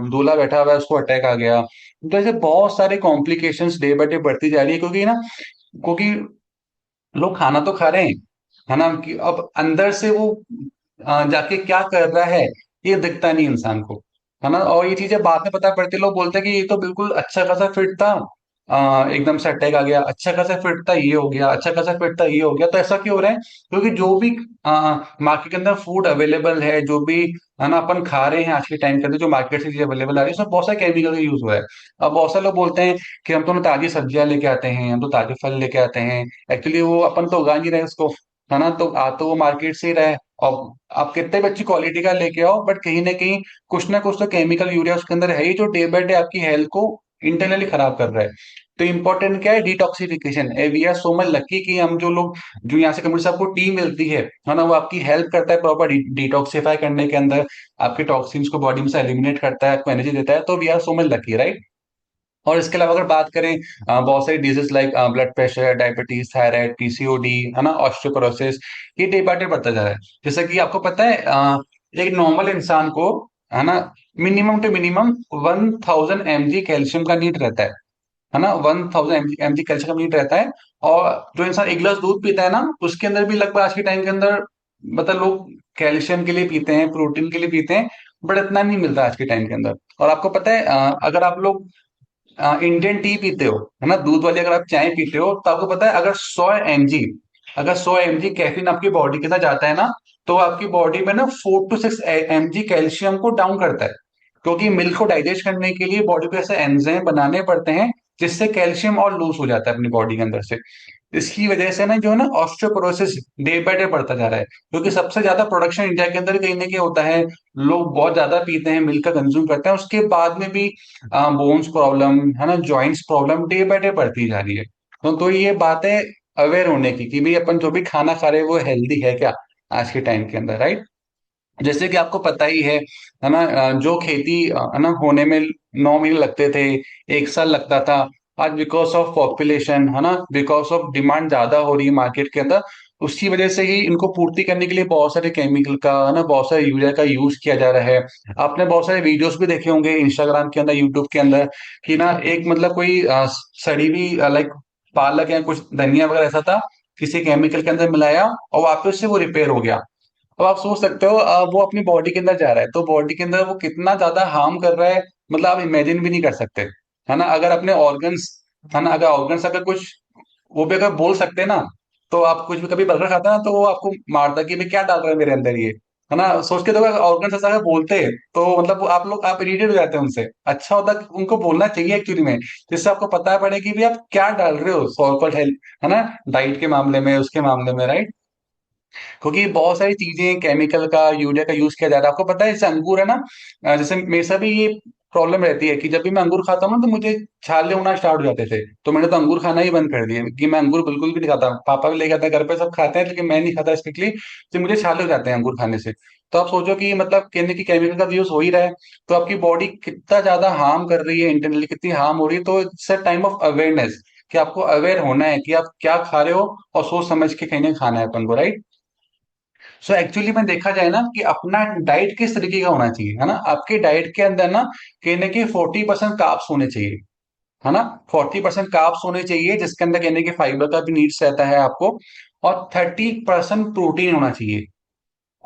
दूल्हा बैठा हुआ है उसको अटैक आ गया। तो ऐसे बहुत सारे कॉम्प्लिकेशंस डे बाय डे बढ़ती जा रही है, क्योंकि लोग खाना तो खा रहे हैं, है ना, कि अब अंदर से वो जाके क्या कर रहा है, ये दिखता नहीं इंसान को, है ना। और ये चीजें बाद में पता पड़ती है, लोग बोलते हैं कि ये तो बिल्कुल अच्छा खासा फिट था, एकदम से अटैक आ गया, अच्छा खासा फिट था ये हो गया, अच्छा खासा फिट था ये हो गया। तो ऐसा क्यों हो रहा है? क्योंकि जो भी मार्केट के अंदर फूड अवेलेबल है, जो भी है ना अपन खा रहे हैं आज के टाइम के अंदर, जो मार्केट से चीजें अवेलेबल आ रही है, उसमें बहुत सारे केमिकल का यूज हुआ है। अब बहुत सारे लोग बोलते हैं कि हम तो ना ताजी सब्जियां लेके आते हैं, हम तो ताजे फल लेके आते हैं। एक्चुअली वो अपन तो उगा नहीं रहे उसको, है ना। तो आ तो वो मार्केट से ही रहा है। और आप कितने भी अच्छी क्वालिटी का लेके आओ, बट कहीं ना कहीं कुछ ना कुछ तो केमिकल यूरिया उसके अंदर है ही, जो डे बाय डे आपकी हेल्थ को इंटरनली खराब कर रहा है। तो इम्पोर्टेंट क्या है? Detoxification. We are so much lucky कि हम जो लोग, जो यहाँ से कम्युनिटी से आपको टी मिलती है ना, वो आपकी हेल्प करता है प्रॉपर डिटॉक्सिफाई करने के अंदर, आपके टॉक्सिन्स को बॉडी में से एलिमिनेट करता है, आपको एनर्जी देता है। तो we are so much lucky, right. और इसके अलावा अगर बात करें, बहुत सारी disease like blood pressure, diabetes, thyroid, PCOD, है ना, ऑस्टियोपोरोसिस, ये डे बाय डे बढ़ता जा रहा है। जैसे कि आपको पता है, एक नॉर्मल इंसान को, है ना, minimum to minimum 1000 mg calcium का नीड रहता है ना। 1000 mg कैल्शियम का नीड रहता है। और जो इंसान एक गिलास दूध पीता है ना, उसके अंदर भी लगभग आज के टाइम के अंदर, मतलब लोग कैल्शियम के लिए पीते हैं, प्रोटीन के लिए पीते हैं, बट इतना नहीं मिलता आज के टाइम के अंदर। और आपको पता है, अगर आप लोग इंडियन टी पीते हो, है ना, दूध वाली अगर आप चाय पीते हो, तो आपको पता है अगर 100 mg कैफीन आपकी बॉडी के साथ जाता है ना, तो आपकी बॉडी में ना 4 to 6 mg कैल्शियम को डाउन करता है। क्योंकि मिल्क को डाइजेस्ट करने के लिए बॉडी को ऐसे एंजाइम बनाने पड़ते हैं, जिससे कैल्शियम और लूज हो जाता है अपनी बॉडी के अंदर से। इसकी वजह से ना जो है ना ऑस्टियोपोरोसिस डे बाय डे बढ़ता जा रहा है। क्योंकि सबसे ज्यादा प्रोडक्शन इंडिया के अंदर कहीं ना कहीं होता है, लोग बहुत ज्यादा पीते हैं, मिल्क का कंज्यूम करते हैं, उसके बाद में भी बोन्स प्रॉब्लम, है ना, joints problem day by day बढ़ती जा रही है। तो ये बात है अवेयर होने की, कि भाई अपन जो भी खाना खा रहे हैं वो हेल्दी है क्या आज के टाइम के अंदर, राइट। जैसे कि आपको पता ही है ना, जो खेती है ना होने में 9 महीने लगते थे, 1 साल लगता था, आज बिकॉज ऑफ पॉपुलेशन, है ना, बिकॉज ऑफ डिमांड ज्यादा हो रही है मार्केट के अंदर, उसकी वजह से ही इनको पूर्ति करने के लिए बहुत सारे केमिकल का, है ना, बहुत सारे यूरिया का यूज किया जा रहा है। आपने बहुत सारे वीडियोस भी देखे होंगे इंस्टाग्राम के अंदर, यूट्यूब के अंदर, कि ना एक मतलब कोई सड़ी हुई लाइक पालक या कुछ धनिया वगैरह ऐसा था, किसी केमिकल के अंदर मिलाया और वापस से वो रिपेयर हो गया। अब आप सोच सकते हो, वो अपनी बॉडी के अंदर जा रहा है, तो बॉडी के अंदर वो कितना ज्यादा हार्म कर रहा है, मतलब आप इमेजिन भी नहीं कर सकते, है ना। अगर अपने ऑर्गन्स, है ना, अगर ऑर्गन्स अगर कुछ, वो भी अगर बोल सकते ना, तो आप कुछ भी कभी बर्गर खाता ना, तो वो आपको मारता कि भाई क्या डाल रहा है मेरे अंदर ये, है ना। सोच के तो ऑर्गन्स ऐसा अगर बोलते, तो मतलब आप इरिटेट हो जाते हैं उनसे। अच्छा होता कि उनको बोलना चाहिए एक्चुअली में, जिससे आपको पता पड़े कि भी आप क्या डाल रहे हो फॉर फॉर हेल्थ, है ना, डाइट के मामले में, उसके मामले में, राइट। क्योंकि बहुत सारी चीजें केमिकल का, यूरिया का यूज किया जा रहा है। आपको पता है जैसे अंगूर है ना, जैसे मेरे साथ भी ये प्रॉब्लम रहती है कि जब भी मैं अंगूर खाता हूँ ना, तो मुझे छाले होना स्टार्ट हो जाते थे। तो मैंने तो अंगूर खाना ही बंद कर दिया, कि मैं अंगूर बिल्कुल भी नहीं खाता। पापा भी ले जाते हैं घर पे, सब खाते हैं, लेकिन मैं नहीं खाता स्ट्रिक्टली, तो मुझे छाले हो जाते हैं अंगूर खाने से। तो आप सोचो कि मतलब कहने की केमिकल का यूज हो ही रहा है, तो आपकी बॉडी कितना ज्यादा हार्म कर रही है, इंटरनली कितनी हार्म हो रही है। तो it's a time of awareness, कि आपको अवेयर होना है कि आप क्या खा रहे हो, और सोच समझ के कहीं खाना है अपन को, राइट। सो एक्चुअली में देखा जाए ना, कि अपना डाइट किस तरीके का होना चाहिए, है ना। आपके डाइट के अंदर ना कहीं ना कहीं 40% कार्ब्स होने चाहिए, है ना। 40% कार्ब्स होने चाहिए, जिसके अंदर कहने की फाइबर का भी नीड्स रहता है आपको। और 30% प्रोटीन होना चाहिए,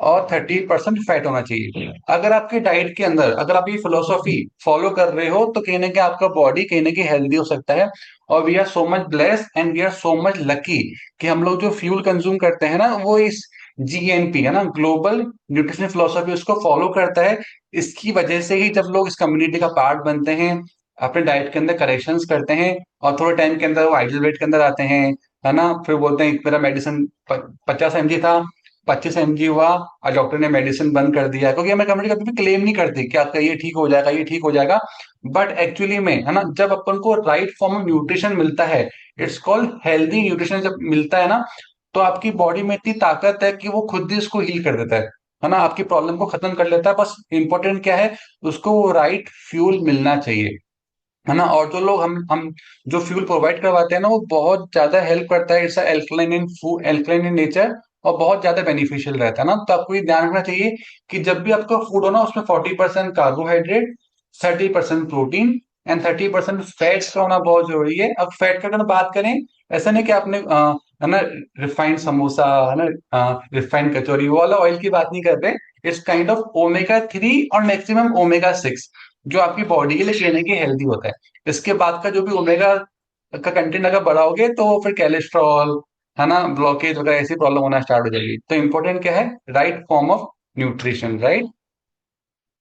और 30% फैट होना चाहिए। अगर आपके डाइट के अंदर, अगर आप ये फिलोसॉफी फॉलो कर रहे हो, तो कहीं ना कहीं आपका बॉडी कहीं ना कहीं हेल्दी हो सकता है। और we are so much blessed and we are so much lucky, कि हम लोग जो फ्यूल कंज्यूम करते हैं ना, वो इस जीएनपी, है ना, ग्लोबल न्यूट्रिशन फिलोसॉफी, उसको फॉलो करता है। इसकी वजह से ही जब लोग इस कम्युनिटी का पार्ट बनते हैं, अपने डाइट के अंदर करेक्शंस करते हैं, और थोड़े टाइम के अंदर वो आइडियल वेट के अंदर आते हैं, है ना, फिर बोलते हैं मेरा मेडिसिन 50 mg था, 25 mg हुआ, और डॉक्टर ने मेडिसिन बंद कर दिया। क्योंकि हमें कम्युनिटी कभी भी क्लेम नहीं करती कि आपका ये ठीक हो जाएगा, ये ठीक हो जाएगा। बट एक्चुअली में, है ना, जब अपन को राइट फॉर्म ऑफ न्यूट्रिशन मिलता है, इट्स कॉल्ड हेल्दी न्यूट्रिशन, जब मिलता है ना, तो आपकी बॉडी में इतनी ताकत है कि वो खुद ही उसको हील कर देता है ना, आपकी प्रॉब्लम को खत्म कर लेता है। बस इंपॉर्टेंट क्या है, उसको वो राइट फ्यूल मिलना चाहिए, है ना। और जो लोग हम जो फ्यूल प्रोवाइड करवाते हैं ना, वो बहुत ज्यादा हेल्प करता है। It's alkaline in food, alkaline in nature, और बहुत ज्यादा बेनिफिशियल रहता है ना। तो आपको ये ध्यान रखना चाहिए कि जब भी आपका फूड हो ना, उसमें 40% कार्बोहाइड्रेट, 30% प्रोटीन एंड 30% फैट्स का होना बहुत जरूरी है। अब फैट का अगर बात करें, ऐसा नहीं कि आपने है ना, रिफाइंड समोसा, है ना, रिफाइंड कचौरी, वो वाला ऑयल की बात नहीं कर रहे। इट्स काइंड ऑफ ओमेगा 3 और मैक्सिमम ओमेगा 6, जो आपकी बॉडी के लिए कहने की हेल्दी होता है। इसके बाद का जो भी ओमेगा का कंटेंट अगर बढ़ाओगे तो फिर कोलेस्ट्रॉल, है ना, ब्लॉकेज वगैरह ऐसी प्रॉब्लम होना स्टार्ट हो जाएगी। तो इंपॉर्टेंट क्या है? Right form of nutrition, right.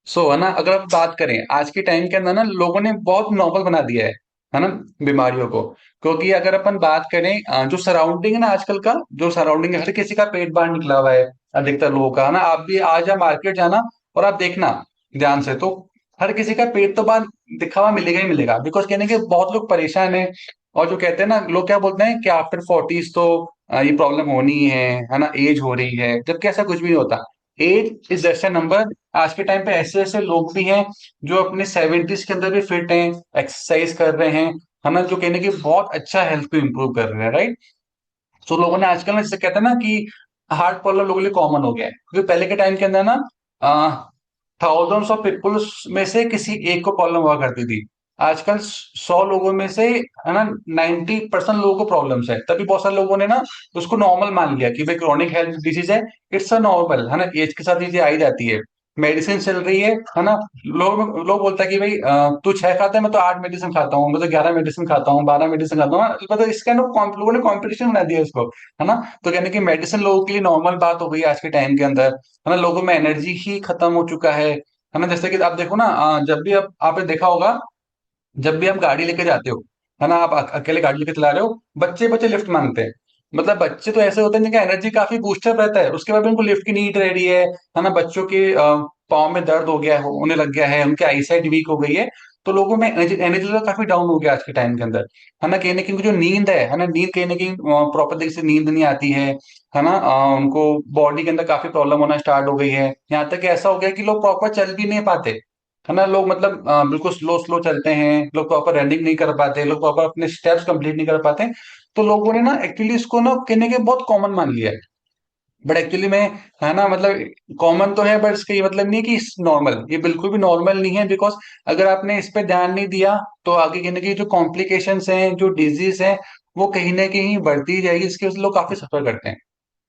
है ना, अगर आप बात करें आज के टाइम के अंदर ना, लोगों ने बहुत नॉर्मल बना दिया है ना, बीमारियों को। क्योंकि अगर अपन बात करें जो सराउंडिंग है ना आजकल का, जो सराउंडिंग है, हर किसी का पेट बाहर निकला हुआ है, अधिकतर लोगों का, है ना। आप भी आज या मार्केट जाना और आप देखना ध्यान से, तो हर किसी का पेट तो बाहर दिखा हुआ मिलेगा ही मिलेगा। बिकॉज कहने के बहुत लोग परेशान है, और जो कहते हैं ना, लोग क्या बोलते हैं कि आफ्टर 40s तो ये प्रॉब्लम होनी है ना, एज हो रही है, जबकि ऐसा कुछ भी नहीं होता। Age is just a number. आज के टाइम पे ऐसे ऐसे लोग भी हैं जो अपने 70s के अंदर भी फिट हैं, एक्सरसाइज कर रहे हैं, है ना, जो कहने की बहुत अच्छा हेल्थ को इम्प्रूव कर रहे हैं, राइट। तो लोगों ने आजकल ना, जैसे कहते हैं ना कि हार्ट प्रॉब्लम लोगों के लिए कॉमन हो गया है, क्योंकि पहले के टाइम के अंदर ना थाउजेंड्स ऑफ पीपुल्स में से किसी एक को प्रॉब्लम हुआ करती थी। आजकल 100 लोगों में से, है ना, 90% लोगों को प्रॉब्लम्स है। तभी बहुत सारे लोगों ने ना उसको नॉर्मल मान लिया कि भाई क्रोनिक हेल्थ डिसीज है, इट्स अ नॉर्मल, है ना, एज के साथ ये चीजें आई जाती है। मेडिसिन चल रही है ना। लोग लोग बोलता है कि भाई तू 6 खाता है, मैं तो 8 मेडिसिन खाता हूँ, मैं तो 11 मेडिसिन खाता हूँ, 12 मेडिसिन खाता हूँ, मतलब इस काइंड ऑफ लोगों ने कॉम्पिटिशन बना दिया इसको, है ना। तो कहने की मेडिसिन लोगों के लिए नॉर्मल बात हो गई आज के टाइम के अंदर, है ना। लोगों में एनर्जी ही खत्म हो चुका है ना। जैसे कि आप देखो ना, जब भी आप आपने देखा होगा, जब भी आप गाड़ी लेके जाते हो, है ना, आप अकेले गाड़ी लेके चला रहे हो, बच्चे बच्चे लिफ्ट मांगते हैं। मतलब बच्चे तो ऐसे होते हैं जिनका एनर्जी काफी बूस्टर रहता है, उसके बाद भी उनको लिफ्ट की नीड रह रही है ना। बच्चों के पाँव में दर्द हो गया है, होने लग गया है, उनकी आईसाइट वीक हो गई है। तो लोगों में एनर्जी एनर्जी लेवल काफी डाउन हो गया आज के टाइम के अंदर, है ना। कहीं ना कहीं उनकी जो नींद है ना, नींद कहीं ना कहीं प्रॉपर तरीके से नींद नहीं आती है ना। उनको बॉडी के अंदर काफी प्रॉब्लम होना स्टार्ट हो गई है, यहाँ तक कि ऐसा हो गया कि लोग प्रॉपर चल भी नहीं पाते, है ना। लोग मतलब बिल्कुल स्लो स्लो चलते हैं, लोग प्रॉपर रनिंग नहीं कर पाते, लोग प्रॉपर अपने स्टेप्स कंप्लीट नहीं कर पाते। तो लोगों ने ना एक्चुअली इसको ना कहने के बहुत कॉमन मान लिया है। बट एक्चुअली में, है ना, मतलब कॉमन तो है, बट इसका ये मतलब नहीं है कि नॉर्मल, ये बिल्कुल भी नॉर्मल नहीं है। बिकॉज अगर आपने इस पे ध्यान नहीं दिया तो आगे कहने की जो कॉम्प्लिकेशंस हैं, जो डिजीज है, वो कहीं ना कहीं बढ़ती ही जाएगी, इसके वजह से लोग काफी सफर करते हैं,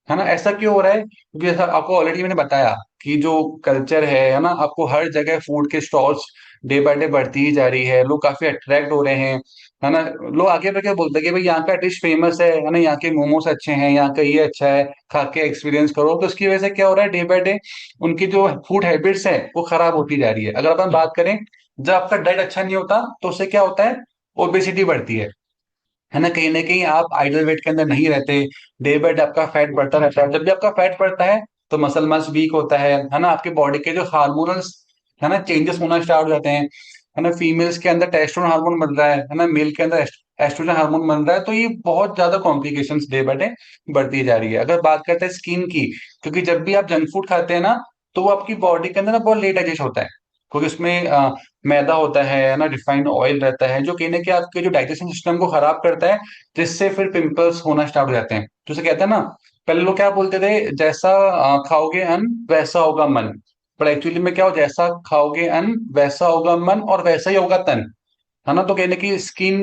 है ना। ऐसा क्यों हो रहा है? क्योंकि जैसा आपको ऑलरेडी मैंने बताया कि जो कल्चर है ना, आपको हर जगह फूड के स्टॉल्स डे बाय डे बढ़ती ही जा रही है, लोग काफी अट्रैक्ट हो रहे हैं, है ना। लोग आगे बढ़ बोलते हैं कि भाई यहाँ का डिश फेमस है ना, यहाँ के मोमोज अच्छे हैं, यहाँ का ये अच्छा है, खा के एक्सपीरियंस करो। तो उसकी वजह से क्या हो रहा है, डे बाय डे उनकी जो फूड हैबिट्स है वो खराब होती जा रही है। अगर अपन बात करें, जब आपका डाइट अच्छा नहीं होता तो उससे क्या होता है, ओबेसिटी बढ़ती है ना कहीं आप आइडल वेट के अंदर नहीं रहते, डे बाय डे आपका फैट बढ़ता रहता है। जब भी आपका फैट बढ़ता है तो मसल मास वीक होता है ना। आपके बॉडी के जो हार्मोनल्स, है ना, चेंजेस होना स्टार्ट हो जाते हैं, है ना। फीमेल्स के अंदर टेस्टोस्टेरोन हार्मोन बन रहा है ना, मेल के अंदर एस्ट्रोजन हार्मोन बन रहा है। तो ये बहुत ज्यादा कॉम्प्लिकेशंस डे बाय डे बढ़ती जा रही है। अगर बात करते हैं स्किन की, क्योंकि जब भी आप जंक फूड खाते हैं ना, तो वो आपकी बॉडी के अंदर ना बहुत लेट डाइजेस्ट होता है, क्योंकि उसमें मैदा होता है ना, रिफाइंड ऑयल रहता है, जो कहीं ना कहीं आपके जो डाइजेशन सिस्टम को खराब करता है, जिससे फिर पिंपल्स होना स्टार्ट हो जाते हैं। जैसे कहते हैं ना, पहले लोग क्या बोलते थे, जैसा खाओगे अन्न वैसा होगा मन। पर एक्चुअली में क्या हो, जैसा खाओगे अन्न वैसा होगा मन, और वैसा ही होगा तन, है ना। तो कहने की स्किन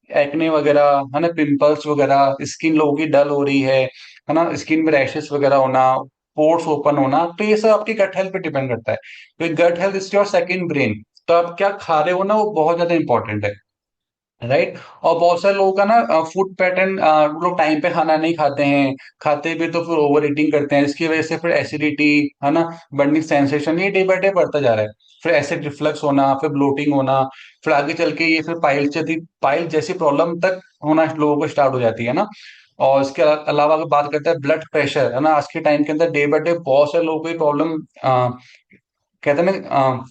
एक्ने वगैरह, है ना, पिंपल्स वगैरह, स्किन लोगों की डल हो रही है ना, स्किन में रैशेस वगैरह होना, पोर्स ओपन होना, तो ये सब आपकी गट हेल्थ पे डिपेंड करता है। तो gut health is your second brain. तो आप क्या खा रहे हो ना, वो बहुत ज्यादा इंपॉर्टेंट है, राइट। और बहुत सारे लोगों का ना फूड पैटर्न, लोग टाइम पे खाना नहीं खाते हैं, खाते भी तो फिर ओवर ईटिंग करते हैं, इसकी वजह से फिर एसिडिटी, है ना, बर्निंग सेंसेशन, ये डे बाय डे बढ़ता जा रहा है। फिर एसिड रिफ्लक्स होना, फिर ब्लोटिंग होना, फिर आगे चल के ये फिर पाइल जैसी प्रॉब्लम तक होना लोगों को स्टार्ट हो जाती है ना। और इसके अलावा अगर बात करते हैं ब्लड प्रेशर, है ना, आज के टाइम के अंदर डे बाय डे बहुत सारे लोगों को प्रॉब्लम, कहते हैं ना,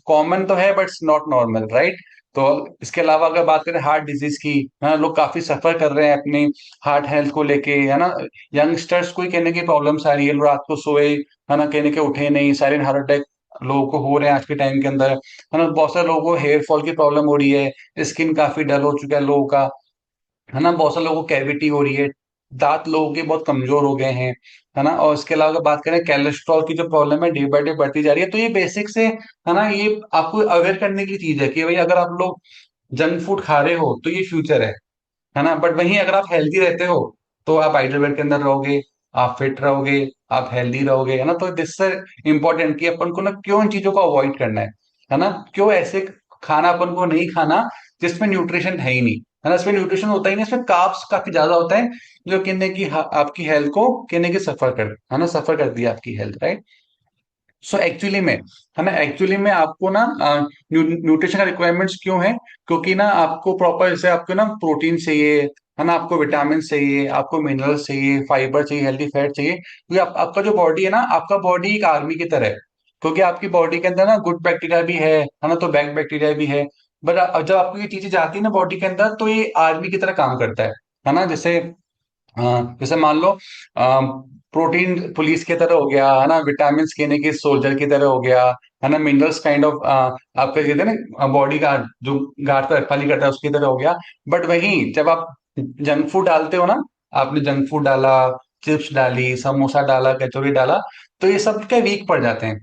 कॉमन तो है बट नॉट नॉर्मल, राइट। तो इसके अलावा अगर बात करें हार्ट डिजीज की, है ना, लोग काफी सफर कर रहे हैं अपनी हार्ट हेल्थ को लेके, है ना। यंगस्टर्स को ही कहने की प्रॉब्लम्स आ रही है, लोग रात को सोए, है ना, कहने के उठे नहीं, साइलेंट हार्ट अटैक लोगों को हो रहे हैं आज के टाइम के अंदर, है ना। बहुत सारे लोगों को हेयर फॉल की प्रॉब्लम हो रही है, स्किन काफी डल हो चुका है लोगों का, है ना। बहुत सारे लोगों को कैविटी हो रही है, दांत लोगों के बहुत कमजोर हो गए हैं, है ना। और इसके अलावा अगर बात करें कोलेस्ट्रॉल की जो प्रॉब्लम है, डे बाय डे बढ़ती जा रही है। तो ये बेसिक से, है ना, ये आपको अवेयर करने की चीज है कि भाई अगर आप लोग जंक फूड खा रहे हो तो ये फ्यूचर है ना। बट वहीं अगर आप हेल्दी रहते हो तो आप आइडियल वेट के अंदर रहोगे, आप फिट रहोगे, आप हेल्दी रहोगे, है ना। तो दिस इंपॉर्टेंट कि अपन को ना क्यों इन चीजों को अवॉइड करना है ना। क्यों ऐसे खाना अपन को नहीं खाना जिसमें न्यूट्रिशन है ही नहीं, है ना। इसमें न्यूट्रिशन होता ही नहीं, इसमें कार्ब्स काफी ज्यादा होता है, जो कहने की आपकी हेल्थ को कहने की सफर कर, है ना, सफर कर दिया आपकी हेल्थ, राइट। सो एक्चुअली में, है ना, एक्चुअली में आपको ना न्यूट्रिशन का रिक्वायरमेंट्स क्यों है, क्योंकि ना आपको प्रॉपर जैसे आपको ना प्रोटीन चाहिए, है ना, आपको विटामिन चाहिए, आपको मिनरल्स चाहिए, फाइबर चाहिए, हेल्दी फैट चाहिए, क्योंकि आपका जो बॉडी है ना, आपका बॉडी एक आर्मी की तरह है। क्योंकि आपकी बॉडी के अंदर ना गुड बैक्टीरिया भी है ना, तो बैड बैक्टीरिया भी है। बट जब आपको ये चीजें जाती है ना बॉडी के अंदर, तो ये आर्मी की तरह काम करता है ना। जैसे मान लो प्रोटीन पुलिस की तरह हो गया, है ना, विटामिन कहने की सोल्जर की तरह हो गया, है ना, मिनरल्स काइंड ऑफ आपका कहते हैं ना बॉडी गार्ड जो गार्ड पर रखवाली करता है उसकी तरह हो गया। बट वहीं जब आप जंक फूड डालते हो ना, आपने जंक फूड डाला, चिप्स डाली, समोसा डाला, कचौरी डाला, तो ये सब क्या वीक पड़ जाते हैं,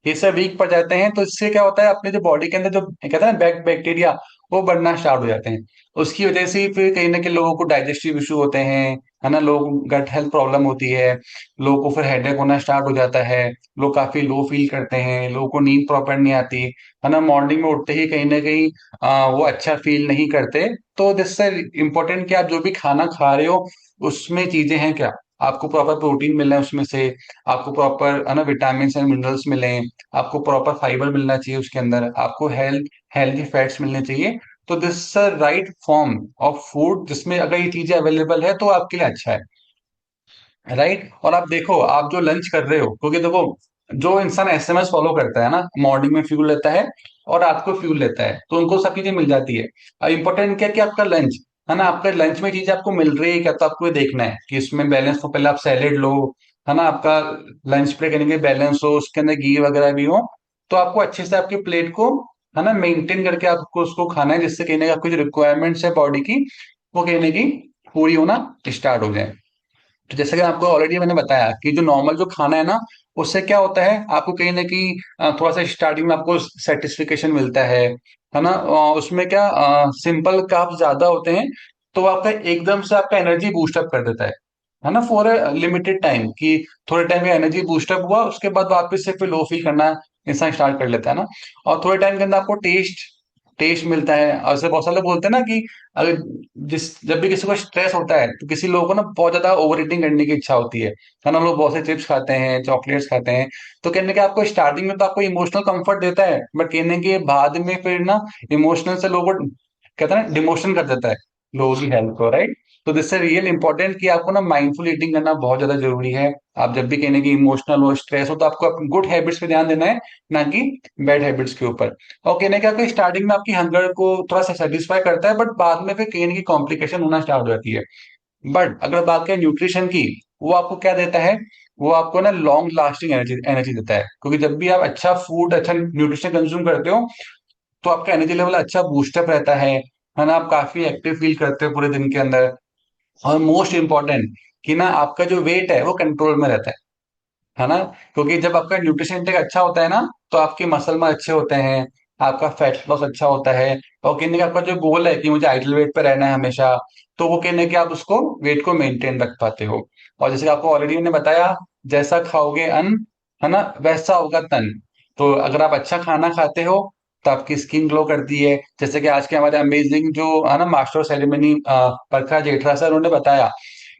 ये सब वीक पड़ जाते हैं। तो इससे क्या होता है, अपने जो बॉडी के अंदर जो कहते हैं ना बैक्टीरिया, वो बढ़ना स्टार्ट हो जाते हैं। उसकी वजह से ही फिर कहीं ना कहीं लोगों को डाइजेस्टिव इशू होते हैं, है ना, लोग गट हेल्थ प्रॉब्लम होती है, लोगों को फिर हेडेक होना स्टार्ट हो जाता है, लोग काफी लो फील करते हैं, लोगों को नींद प्रॉपर नहीं आती, है ना, मॉर्निंग में उठते ही कहीं ना कहीं वो अच्छा फील नहीं करते। तो जिससे इम्पोर्टेंट कि आप जो भी खाना खा रहे हो उसमें चीजें हैं क्या, आपको प्रॉपर प्रोटीन मिलना है उसमें से, आपको प्रॉपर है ना विटामिन एंड मिनरल्स मिले, आपको प्रॉपर फाइबर मिलना चाहिए उसके अंदर, आपको हेल्दी फैट्स मिलने चाहिए। तो this right form of food जिसमें अगर ये चीजें अवेलेबल है तो आपके लिए अच्छा है, राइट। और आप देखो आप जो लंच कर रहे हो, क्योंकि देखो जो इंसान एसएमएस फॉलो करता है ना, मॉर्निंग में फ्यूल लेता है और रात को फ्यूल लेता है, तो उनको सब चीजें मिल जाती है। अब इंपॉर्टेंट क्या कि आपका लंच, है ना, आपका लंच में चीजें आपको मिल रही है क्या, तो आपको ये देखना है कि इसमें बैलेंस हो, पहले आप सैलेड लो, है ना, आपका लंच प्लेट करने के बैलेंस हो, उसके अंदर घी वगैरह भी हो। तो आपको अच्छे से आपकी प्लेट को, है ना, मेंटेन करके आपको उसको खाना है, जिससे कहने का आपकी जो रिक्वायरमेंट्स है बॉडी की, वो कहने की पूरी होना स्टार्ट हो जाए। तो जैसे कि आपको ऑलरेडी मैंने बताया कि जो नॉर्मल जो खाना है ना, उससे क्या होता है, आपको कहीं ना कहीं थोड़ा सा स्टार्टिंग में आपको सेटिस्फिकेशन मिलता है ना। उसमें क्या सिंपल कार्ब्स ज्यादा होते हैं, तो आपका एकदम से आपका एनर्जी बूस्टअप कर देता है ना, फॉर अ लिमिटेड टाइम, कि थोड़े टाइम में एनर्जी बूस्टअप हुआ, उसके बाद वापस से फिर लो फील करना इंसान स्टार्ट कर लेता है ना। और थोड़े टाइम के अंदर आपको टेस्ट टेस्ट मिलता है। और ऐसे बहुत सारे लोग बोलते हैं ना कि अगर जब भी किसी को स्ट्रेस होता है, तो किसी लोगों को ना बहुत ज्यादा ओवर ईटिंग करने की इच्छा होती है ना, लोग बहुत से चिप्स खाते हैं, चॉकलेट्स खाते हैं। तो कहने के आपको स्टार्टिंग में तो आपको इमोशनल कंफर्ट देता है, बट कहने के बाद में फिर ना इमोशनल से लोगों को कहते हैं ना डिमोशन कर देता है लोगों की हेल्थ को, राइट। तो दिस से रियल इंपॉर्टेंट कि आपको ना माइंडफुल ईटिंग करना बहुत ज्यादा जरूरी है। आप जब भी कहने की इमोशनल हो, स्ट्रेस हो, तो आपको गुड हैबिट्स पे ध्यान देना है, ना कि बैड हैबिट्स के ऊपर। और कहने का आपको स्टार्टिंग में आपकी हंगर को थोड़ा सा सेटिस्फाई करता है, बट बाद में फिर कहने की कॉम्प्लिकेशन होना स्टार्ट हो जाती है। बट अगर बात करें न्यूट्रिशन की, वो आपको क्या देता है, वो आपको ना लॉन्ग लास्टिंग एनर्जी एनर्जी देता है, क्योंकि जब भी आप अच्छा फूड, अच्छा न्यूट्रिशन कंज्यूम करते हो, तो आपका एनर्जी लेवल अच्छा बूस्टअप रहता है ना, आप काफी एक्टिव फील करते हो पूरे दिन के अंदर। और मोस्ट इंपॉर्टेंट कि ना आपका जो वेट है वो कंट्रोल में रहता है ना। क्योंकि जब आपका न्यूट्रिशन इंटेक अच्छा होता है ना, तो आपके मसल में अच्छे होते हैं, आपका फैट लॉस अच्छा होता है। और कहने का आपका जो गोल है कि मुझे आइडल वेट पे रहना है हमेशा, तो वो कहने के आप उसको वेट को मेंटेन रख पाते हो। और जैसे कि आपको ऑलरेडी मैंने बताया, जैसा खाओगे अन्न, है ना, वैसा होगा तन। तो अगर आप अच्छा खाना खाते हो, तो आपकी स्किन ग्लो करती है। जैसे कि आज के हमारे अमेजिंग जो है ना मास्टर सेरेमनी प्रखा जेठरा सर, उन्होंने बताया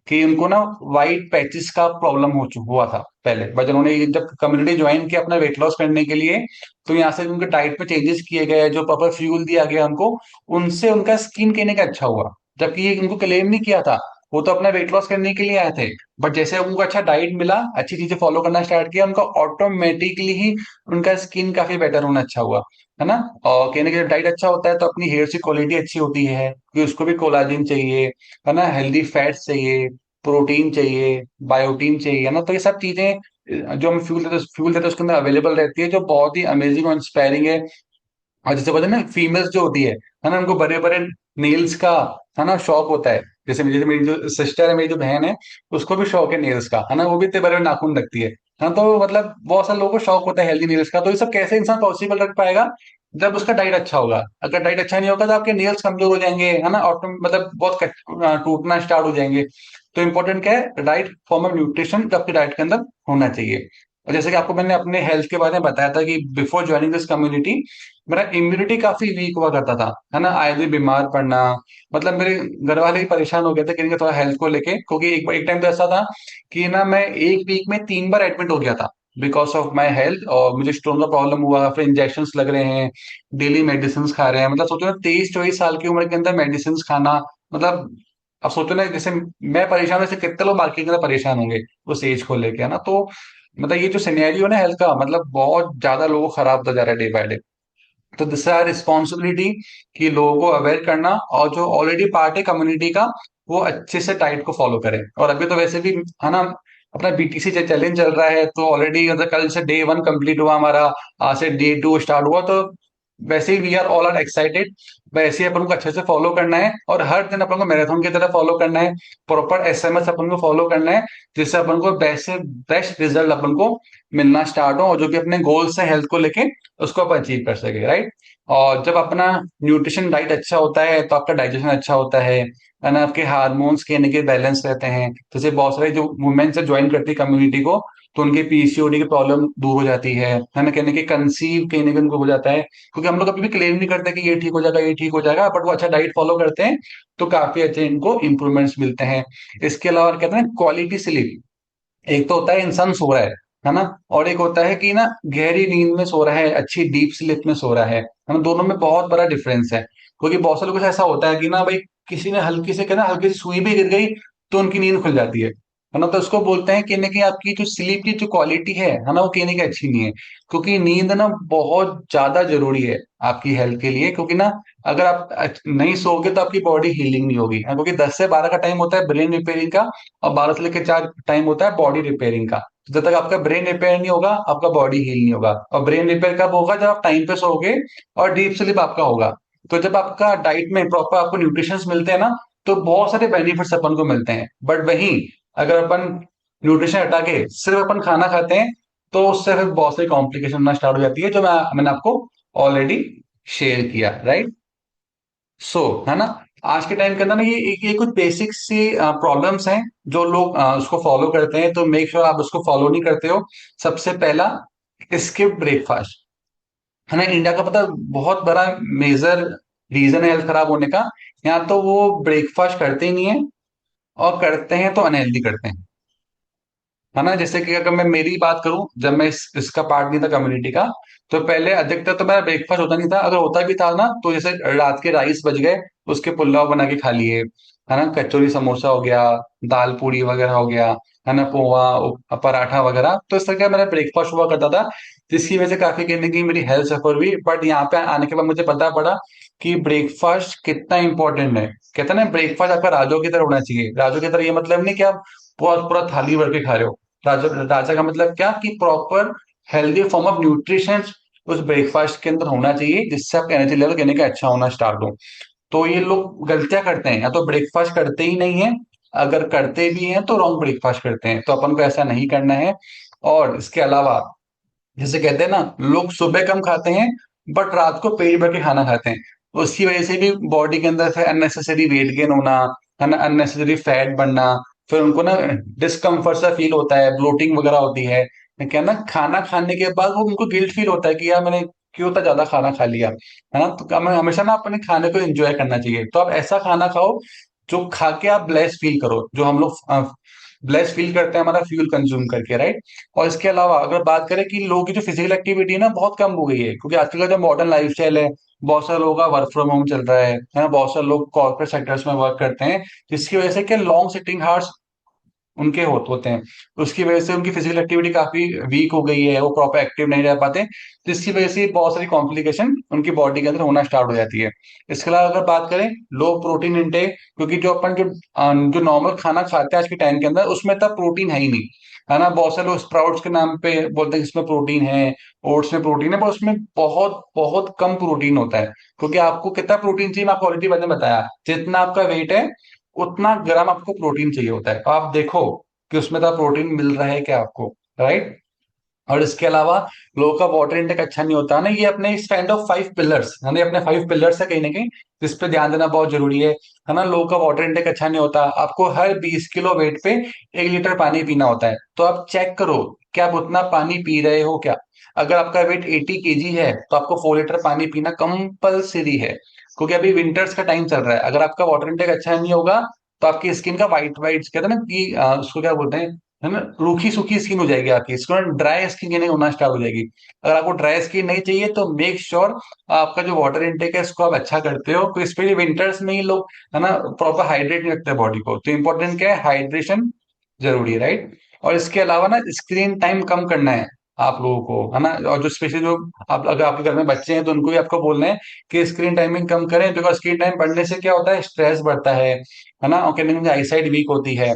कि उनको ना वाइट पैचिस का प्रॉब्लम हुआ था पहले, बट उन्होंने जब कम्युनिटी ज्वाइन किया अपना वेट लॉस करने के लिए, तो यहाँ से उनके डाइट में चेंजेस किए गए, जो प्रॉपर फ्यूल दिया गया उनको, उनसे उनका स्किन कहने का अच्छा हुआ। जबकि ये उनको क्लेम नहीं किया था, वो तो अपना वेट लॉस करने के लिए आए थे, बट जैसे उनको अच्छा डाइट मिला, अच्छी चीजें फॉलो करना स्टार्ट किया, उनका ऑटोमेटिकली ही उनका स्किन काफी बेटर होना अच्छा हुआ, है ना। और कहने का जब डाइट अच्छा होता है, तो अपनी हेयर की क्वालिटी अच्छी होती है, कि उसको भी कोलाजिन चाहिए, है ना, हेल्दी फैट्स चाहिए, प्रोटीन चाहिए, बायोटीन चाहिए, ना। तो ये सब चीजें जो हम फ्यूल देते हैं उसके अंदर अवेलेबल रहती है, जो बहुत ही अमेजिंग और इंस्पायरिंग है। और जैसे बोलते हैं ना फीमेल्स जो होती है ना, उनको बड़े बड़े नेल्स का, है ना, शौक होता है। जैसे मेरी जो सिस्टर है, मेरी जो बहन है, उसको भी शौक है नेल्स का, है ना, वो भी इतने बड़े बड़े नाखून रखती है ना। तो मतलब बहुत सारे लोगों को शौक होता है हेल्दी नेल्स का। तो ये सब कैसे इंसान पॉसिबल रख पाएगा, जब उसका डाइट अच्छा होगा। अगर डाइट अच्छा नहीं होगा, तो आपके नेल्स कमजोर हो जाएंगे, है ना, ऑटो मतलब बहुत टूटना स्टार्ट हो जाएंगे। तो इंपॉर्टेंट क्या है, राइट फॉर्म ऑफ न्यूट्रिशन जो आपकी डाइट के अंदर होना चाहिए। और जैसे कि आपको मैंने अपने हेल्थ के बारे में बताया था कि बिफोर ज्वाइनिंग दिस कम्युनिटी मेरा इम्यूनिटी काफी वीक हुआ करता था, है ना, आए दिन बीमार पड़ना, मतलब मेरे घर वाले ही परेशान हो गए थे कहीं थोड़ा हेल्थ को लेके, क्योंकि एक टाइम तो ऐसा था कि ना मैं एक वीक में 3 बार एडमिट हो गया था बिकॉज ऑफ माई हेल्थ, और मुझे स्टोन का प्रॉब्लम हुआ, फिर इंजेक्शन लग रहे हैं, डेली मेडिसिन खा रहे हैं, मतलब सोचो ना 23-24 साल की उम्र के अंदर मेडिसिन खाना, मतलब अब सोचो ना, जैसे मैं परेशान हूं, जैसे कितने लोग मार्केट के अंदर परेशान होंगे उस एज को लेके, है ना। तो मतलब ये जो सिनेरियो है ना हेल्थ का, मतलब बहुत ज्यादा लोगों को खराब होता जा रहा है डे बाय डे। तो दिस आर रिस्पॉन्सिबिलिटी कि लोगों को अवेयर करना, और जो ऑलरेडी पार्ट है कम्युनिटी का वो अच्छे से डाइट को फॉलो करें। और अभी तो वैसे भी, है ना, अपना बीटीसी चैलेंज चल रहा है, तो ऑलरेडी मतलब कल से डे 1 कंप्लीट हुआ हमारा, आज से डे 2 स्टार्ट हुआ, तो वैसे ही we are all are excited. वैसे ही अपन को अच्छे से फॉलो करना है, और हर दिन अपन को मैराथन की तरह फॉलो करना है, प्रॉपर एसएमएस अपन को फॉलो करना है, जिससे अपन को बेस्ट से बेस्ट रिजल्ट अपन को मिलना स्टार्ट हो, और जो भी अपने गोल्स हैं हेल्थ को लेके उसको आप अचीव कर सके, राइट। और जब अपना न्यूट्रिशन डाइट अच्छा होता है तो आपका डाइजेशन अच्छा होता है ना, आपके हार्मोन्स कहने के बैलेंस रहते हैं। जैसे बहुत सारे जो वुमेन से ज्वाइन करती है कम्युनिटी को, तो उनके पीसीओडी की प्रॉब्लम दूर हो जाती है ना, कहने के कंसीव कहने के उनको हो जाता है, क्योंकि हम लोग कभी भी क्लेम नहीं करते कि ये ठीक हो जाएगा, ये ठीक हो जाएगा, बट वो अच्छा डाइट फॉलो करते हैं तो काफी अच्छे इनको इंप्रूवमेंट्स मिलते हैं। इसके अलावा कहते हैं क्वालिटी स्लीप, एक तो होता है इंसान सो रहा है ना, और एक होता है कि ना गहरी नींद में सो रहा है, अच्छी डीप स्लीप में सो रहा है ना, दोनों में बहुत बड़ा डिफरेंस है। क्योंकि बहुत से लोगों को ऐसा होता है कि ना भाई, किसी ने हल्की से कहना हल्की सी सुई भी गिर गई तो उनकी नींद खुल जाती है ना, तो उसको बोलते हैं कि ना कि आपकी जो स्लीप की जो क्वालिटी है ना, वो कहने की अच्छी नहीं है। क्योंकि नींद ना बहुत ज्यादा जरूरी है आपकी हेल्थ के लिए, क्योंकि ना अगर आप नहीं सोओगे तो आपकी बॉडी हीलिंग नहीं होगी, क्योंकि 10 से 12 का टाइम होता है ब्रेन रिपेयरिंग का, और 12 से लेकर 4 टाइम होता है बॉडी रिपेयरिंग का। तो जब तक आपका ब्रेन रिपेयर नहीं होगा आपका बॉडी हील नहीं होगा, और ब्रेन रिपेयर कब होगा, जब आप टाइम पे सोओगे और डीप स्लीप आपका होगा। तो जब आपका डाइट में प्रॉपर आपको न्यूट्रिशन मिलते हैं ना, तो बहुत सारे बेनिफिट्स अपन को मिलते हैं। बट वहीं अगर अपन न्यूट्रिशन हटा के सिर्फ अपन खाना खाते हैं, तो उससे फिर बहुत सारी कॉम्प्लिकेशन होना स्टार्ट हो जाती है, जो मैंने आपको ऑलरेडी शेयर किया, राइट। है ना, आज के टाइम के अंदर ना ये कुछ बेसिक सी प्रॉब्लम्स हैं जो लोग उसको फॉलो करते हैं, तो मेक श्योर आप उसको फॉलो नहीं करते हो। सबसे पहला, स्किप ब्रेकफास्ट, है ना, इंडिया का पता बहुत बड़ा मेजर रीजन है हेल्थ खराब होने का। यहाँ तो वो ब्रेकफास्ट करते ही नहीं है, और करते हैं तो अनहेल्दी करते हैं, है ना। जैसे कि अगर मैं मेरी बात करूं, जब मैं इसका पार्ट नहीं था कम्युनिटी का, तो पहले अधिकतर तो मेरा ब्रेकफास्ट होता नहीं था, अगर होता भी था ना तो जैसे रात के राइस बच गए, उसके पुलाव बना के खा लिए, है ना, कचौरी समोसा हो गया, दाल पूड़ी वगैरह हो गया, है ना, पोहा पराठा वगैरह, तो इस तरह का मेरा ब्रेकफास्ट हुआ करता था, जिसकी वजह से काफी कहने की मेरी हेल्थ सफर हुई। बट यहाँ पे आने के बाद मुझे पता पड़ा कि ब्रेकफास्ट कितना इंपॉर्टेंट है। कहते हैं ना, ब्रेकफास्ट आपका राजो की तरह होना चाहिए। राजो की तरह ये मतलब नहीं कि आप पूरा पूरा थाली भर के खा रहे हो। राजा राजा का मतलब क्या, कि proper healthy form of nutrition उस ब्रेकफास्ट के अंदर होना चाहिए, जिससे आपका एनर्जी लेवल कहने का अच्छा होना स्टार्ट हो। तो ये लोग गलतियां करते हैं, या तो ब्रेकफास्ट करते ही नहीं है, अगर करते भी हैं तो रॉन्ग ब्रेकफास्ट करते हैं, तो अपन को ऐसा नहीं करना है। और इसके अलावा, जैसे कहते हैं ना, लोग सुबह कम खाते हैं बट रात को पेट भर के खाना खाते हैं, उसकी वजह से भी बॉडी के अंदर से अननेसेसरी वेट गेन होना, है ना, अननेसेसरी फैट बढ़ना, फिर उनको ना डिस्कम्फर्ट सा फील होता है, ब्लोटिंग वगैरह होती है। क्या ना, खाना खाने के बाद वो उनको गिल्ट फील होता है कि यार मैंने क्यों इतना ज्यादा खाना खा लिया, है ना। तो हमें हमेशा ना अपने खाने को एंजॉय करना चाहिए, तो आप ऐसा खाना खाओ जो खा के आप ब्लेस फील करो, जो हम लोग ब्लेस फील करते हैं हमारा फ्यूल कंज्यूम करके, राइट। और इसके अलावा अगर बात करें कि लोगों की जो फिजिकल एक्टिविटी है ना बहुत कम हो गई है, क्योंकि आजकल का जो मॉडर्न लाइफस्टाइल है, बहुत सारे लोगों का वर्क फ्रॉम होम चल रहा है ना, बहुत सारे लोग कॉर्पोरेट सेक्टर्स में वर्क करते हैं, जिसकी वजह से क्या लॉन्ग सिटिंग हार्स उनके होते हैं, उसकी वजह से उनकी फिजिकल एक्टिविटी काफी वीक हो गई है, वो प्रॉपर एक्टिव नहीं रह पाते, जिसकी वजह से बहुत सारी कॉम्प्लिकेशन उनकी बॉडी के अंदर होना स्टार्ट हो जाती है। इसके अलावा अगर बात करें लो प्रोटीन इंटेक, क्योंकि जो अपन जो नॉर्मल खाना खाते हैं आज के टाइम के अंदर, उसमें इतना प्रोटीन है ही नहीं, है ना। बहुत सारे लोग स्प्राउट्स के नाम पे बोलते हैं कि इसमें प्रोटीन है, ओट्स में प्रोटीन है, पर उसमें बहुत बहुत कम प्रोटीन होता है। क्योंकि आपको कितना प्रोटीन चाहिए, मैं आपको ऑलरेडी मैंने बताया, जितना आपका वेट है उतना ग्राम आपको प्रोटीन चाहिए होता है, तो आप देखो कि उसमें तो प्रोटीन मिल रहा है क्या आपको, राइट। और इसके अलावा लोगों का वाटर इंटेक अच्छा नहीं होता है ना, ये अपने इस काइंड ऑफ 5 पिलर्स है ना, ये अपने 5 पिलर्स है कहीं ना कहीं, जिस पे ध्यान देना बहुत जरूरी है ना। लोगों का वाटर इंटेक अच्छा नहीं होता, आपको हर 20 किलो वेट पे 1 लीटर पानी पीना होता है। तो आप चेक करो कि आप उतना पानी पी रहे हो क्या। अगर आपका वेट 80 kg है तो आपको 4 लीटर पानी पीना कंपलसरी है, क्योंकि अभी विंटर्स का टाइम चल रहा है। अगर आपका वाटर इंटेक अच्छा नहीं होगा तो आपकी स्किन का वाइट वाइट कहते हैं ना कि उसको क्या बोलते हैं, है ना, रूखी सूखी स्किन हो जाएगी आपकी, इसको ड्राई स्किन नहीं होना स्टार्ट हो जाएगी। अगर आपको ड्राई स्किन नहीं चाहिए तो मेक श्योर आपका जो वाटर इनटेक है इसको आप अच्छा करते हो, क्योंकि स्पेशली विंटर्स में ही लोग है ना प्रॉपर हाइड्रेट नहीं रखते बॉडी को। तो इंपॉर्टेंट क्या है, हाइड्रेशन जरूरी है, राइट। और इसके अलावा ना स्क्रीन टाइम कम करना है आप लोगों को, है ना। और जो स्पेशली जो आप अगर आपके घर में बच्चे हैं तो उनको भी आपको बोलना है कि स्क्रीन टाइमिंग कम करें, बिकॉज स्क्रीन टाइम बढ़ने से क्या होता है, स्ट्रेस बढ़ता है ना, और कहीं ना कहीं आईसाइट वीक होती है।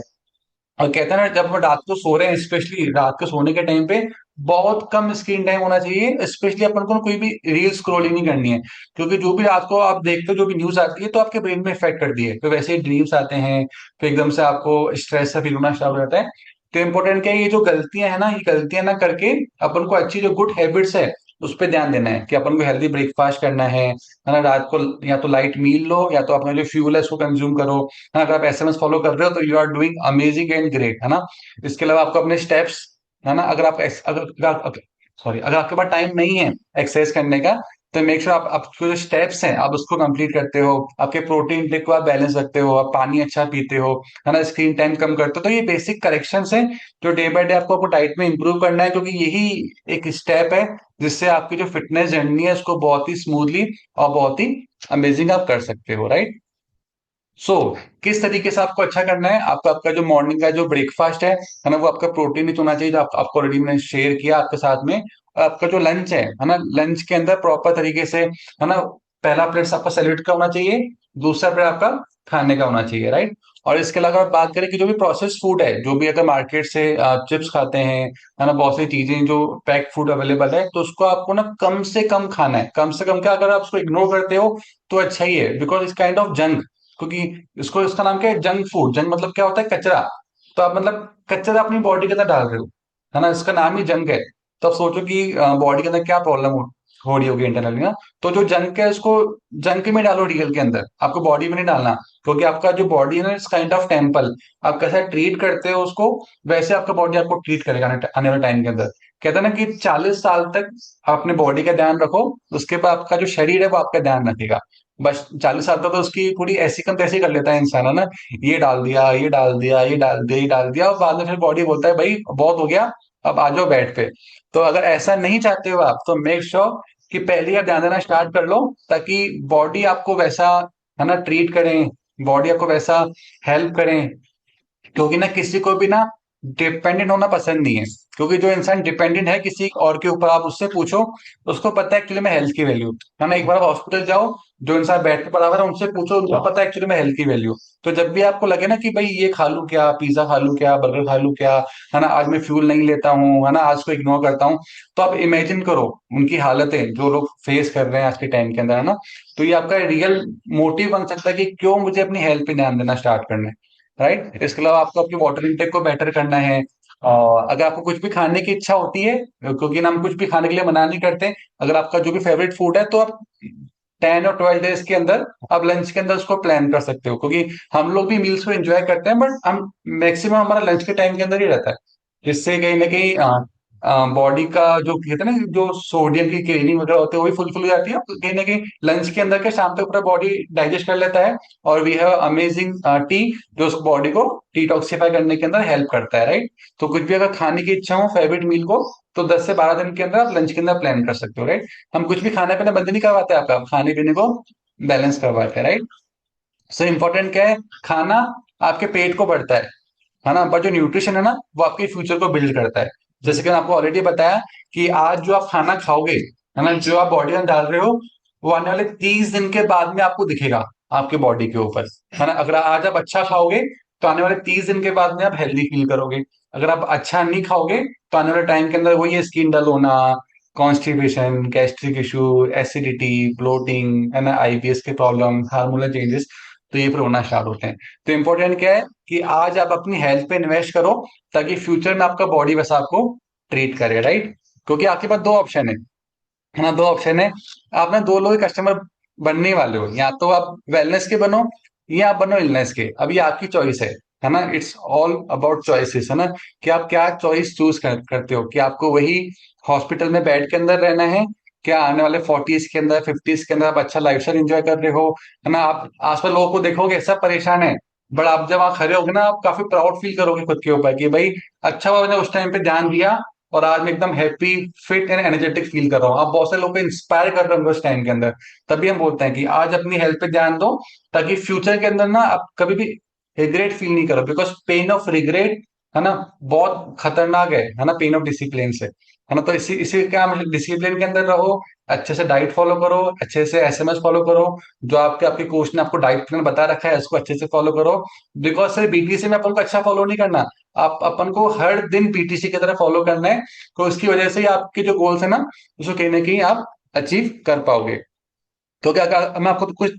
और कहते हैं ना, जब हम रात को सो रहे हैं, स्पेशली रात को सोने के टाइम पे बहुत कम स्क्रीन टाइम होना चाहिए। स्पेशली अपन को ना कोई भी रील स्क्रॉलिंग नहीं करनी है, क्योंकि जो भी रात को आप देखते हो, जो भी न्यूज आती है तो आपके ब्रेन में इफेक्ट करती है, तो वैसे ही ड्रीम्स आते हैं, फिर एकदम से आपको स्ट्रेस सा फील होना स्टार्ट हो जाता है। तो इंपॉर्टेंट क्या है, ये जो गलतियां है ना, ये गलतियां ना करके अपन को अच्छी जो गुड हैबिट्स है उस पर ध्यान देना है, कि अपन को हेल्दी ब्रेकफास्ट करना है ना। रात को या तो लाइट मील लो या तो अपना जो फ्यूल है उसको कंज्यूम करो, है ना। अगर आप एसएमएस फॉलो कर रहे हो तो you are doing amazing and great, है ना। इसके अलावा आपको अपने स्टेप्स, है ना, अगर आप सॉरी, अगर आपके पास टाइम नहीं है एक्सरसाइज करने का, तो मेक श्योर आप आपके जो स्टेप्स हैं आप उसको कंप्लीट करते हो, आपके प्रोटीन इंटेक को आप बैलेंस रखते हो, आप पानी अच्छा पीते हो, है ना, स्क्रीन टाइम कम करते हो। तो ये बेसिक करेक्शंस हैं जो डे बाय डे आपको आपको डाइट में इंप्रूव करना है, क्योंकि यही एक स्टेप है जिससे आपकी जो फिटनेस जर्नी है उसको बहुत ही स्मूथली और बहुत ही अमेजिंग आप कर सकते हो, राइट। सो किस तरीके से आपको अच्छा करना है, आपका आपका जो मॉर्निंग का जो ब्रेकफास्ट है ना, वो आपका प्रोटीन रिच होना चाहिए, जो आपको ऑलरेडी मैंने शेयर किया आपके साथ में। और आपका जो लंच है ना, लंच के अंदर प्रॉपर तरीके से, है ना, पहला प्लेट आपका सैलेड का होना चाहिए, दूसरा प्लेट आपका खाने का होना चाहिए, राइट। और इसके अलावा अगर बात करें कि जो भी प्रोसेस फूड है, जो भी अगर मार्केट से चिप्स खाते हैं, है ना, बहुत सी चीजें जो पैक फूड अवेलेबल है, तो उसको आपको ना कम से कम खाना है। कम से कम क्या, अगर आप उसको इग्नोर करते हो तो अच्छा ही है, बिकॉज इस काइंड ऑफ जंक, क्योंकि इसको इसका नाम क्या है, जंक फूड। जंक मतलब क्या होता है, कचरा। तो आप मतलब कचरा अपनी बॉडी के अंदर डाल रहे हो, है ना, इसका नाम ही जंक है। तो आप सोचो कि बॉडी के अंदर क्या प्रॉब्लम हो रही होगी इंटरनली ना। तो जो जंक है उसको जंक में डालो, रियल के अंदर, आपको बॉडी में नहीं डालना। क्योंकि आपका जो बॉडी है ना, इस काइंड ऑफ टेम्पल, आप कैसा ट्रीट करते हो उसको, वैसे आपका बॉडी आपको ट्रीट करेगा आने वाले टाइम के अंदर। कहते हैं ना कि 40 साल तक आप अपने बॉडी का ध्यान रखो, उसके बाद आपका जो शरीर है वो आपका ध्यान रखेगा। बस 40 साल तक तो उसकी पूरी ऐसी कम तैसी कर लेता है इंसान, है ना, ये डाल दिया, ये डाल दिया, ये डाल दिया, ये डाल दिया, और बाद में फिर बॉडी बोलता है भाई बहुत हो गया, अब आ जाओ बेड पे। तो अगर ऐसा नहीं चाहते हो आप, तो मेक श्योर कि पहले ही आप ध्यान देना स्टार्ट कर लो, ताकि बॉडी आपको वैसा, है ना, ट्रीट करें, बॉडी आपको वैसा हेल्प करें। क्योंकि ना किसी को भी ना डिपेंडेंट होना पसंद नहीं है, क्योंकि जो इंसान डिपेंडेंट है किसी और के ऊपर, आप उससे पूछो, उसको पता है एक्चुअली में हेल्थ की वैल्यू, है ना। एक बार आप हॉस्पिटल जाओ, जो इंसान बेड पे पड़ा हुआ है उनसे पूछो, उनको पता है एक्चुअली में हेल्थ की वैल्यू। तो जब भी आपको लगे ना कि भाई ये खा लूं क्या, पिज्जा खा लूं क्या, बर्गर खा लूं क्या, है ना, आज मैं फ्यूल नहीं लेता हूँ, है ना, आज को इग्नोर करता हूँ, तो आप इमेजिन करो उनकी हालतें जो लोग फेस कर रहे हैं आज के टाइम के अंदर, है ना। तो ये आपका रियल मोटिव बन सकता है कि क्यों मुझे अपनी हेल्थ पे ध्यान देना स्टार्ट करना है, राइट। इसके अलावा आपको अपनी वाटर इंटेक को बेटर करना है। और अगर आपको कुछ भी खाने की इच्छा होती है, क्योंकि ना हम कुछ भी खाने के लिए मना नहीं करते, अगर आपका जो भी फेवरेट फूड है तो आप 10 और 12 डेज के अंदर आप लंच के अंदर उसको प्लान कर सकते हो, क्योंकि हम लोग भी मील्स को एंजॉय करते हैं, बट हम मैक्सिमम हमारा लंच के टाइम के अंदर ही रहता है, जिससे कहीं ना कहीं बॉडी का जो कहते हैं ना, जो सोडियम की क्रेविंग वगैरह होती है वही फुलफिल हो जाती है, तो कहीं ना कहीं लंच के अंदर के शाम तक पूरा बॉडी डाइजेस्ट कर लेता है। और वी हैव अमेजिंग टी, जो उस बॉडी को डिटॉक्सिफाई करने के अंदर हेल्प करता है, राइट। तो कुछ भी अगर खाने की इच्छा हो फेवरेट मील को, तो 10 से 12 दिन के अंदर आप लंच के अंदर प्लान कर सकते हो, राइट। हम कुछ भी खाना पीना बंद नहीं करवाते, आपका खाने पीने को बैलेंस करवाते हैं, राइट। सो इम्पोर्टेंट क्या है, खाना आपके पेट को बढ़ता है ना, पर जो न्यूट्रिशन है ना वो आपके फ्यूचर को बिल्ड करता है। जैसे कि मैंने आपको ऑलरेडी बताया कि आज जो आप खाना खाओगे, है ना, जो आप बॉडी में डाल रहे हो, वो आने वाले 30 दिन के बाद में आपको दिखेगा आपके बॉडी के ऊपर, है ना। अगर आज आप अच्छा खाओगे तो आने वाले 30 दिन के बाद में आप हेल्दी फील करोगे। अगर आप अच्छा नहीं खाओगे तो आने वाले टाइम के अंदर वही स्किन डल होना, constipation, gastric issue, acidity, bloating, है ना, आईबीएस के प्रॉब्लम, हार्मोनल चेंजेस, तो ये फिर होना स्टार्ट होते हैं। तो इंपॉर्टेंट क्या है कि आज आप अपनी हेल्थ पे इन्वेस्ट करो, ताकि फ्यूचर में आपका बॉडी वैसा आपको ट्रीट करें, राइट? क्योंकि आपके पास दो ऑप्शन है ना, दो ऑप्शन है। आप ना दो लोग कस्टमर बनने वाले हो, या तो आप वेलनेस के बनो या आप बनो इलनेस के। अब ये आपकी चॉइस है ना, इट्स ऑल अबाउट चॉइसेस, है ना, कि आप क्या चॉइस चूज करते हो, कि आपको वही हॉस्पिटल में बेड के अंदर रहना है, क्या आने वाले 40s के अंदर 50s के अंदर आप अच्छा लाइफस्टाइल एंजॉय कर रहे हो, है ना। आप आसपास लोगों को देखोगे सब परेशान है, बट आप जब वहां खड़े होगे ना, आप काफी प्राउड फील करोगे खुद के ऊपर कि भाई अच्छा हुआ मैंने उस टाइम पे ध्यान दिया, और आज मैं एकदम happy, fit and energetic feel कर रहा हूँ। आप बहुत सारे लोगों को इंस्पायर कर रहे होंगे उस टाइम के अंदर। तभी हम बोलते हैं कि आज अपनी हेल्थ पे ध्यान दो, ताकि फ्यूचर के अंदर ना आप कभी भी रिग्रेट फील नहीं करो, बिकॉज पेन ऑफ रिग्रेट, है ना, बहुत खतरनाक है ना, पेन ऑफ डिसिप्लिन से, है ना। तो इसी इसी क्या, डिसिप्लिन के अंदर रहो, अच्छे से डाइट फॉलो करो, अच्छे से एसएमएस फॉलो करो, जो आपके आपके कोच ने आपको डाइट प्लान बता रखा है उसको अच्छे से फॉलो करो। बिकॉज सिर्फ बीटीसी में अपन को अच्छा फॉलो नहीं करना, आप अपन को हर दिन पीटीसी की तरह फॉलो करना है। तो उसकी वजह से ही आपके जो गोल्स है ना, उसको कहीं ना कहीं आप अचीव कर पाओगे। तो क्या मैं आपको कुछ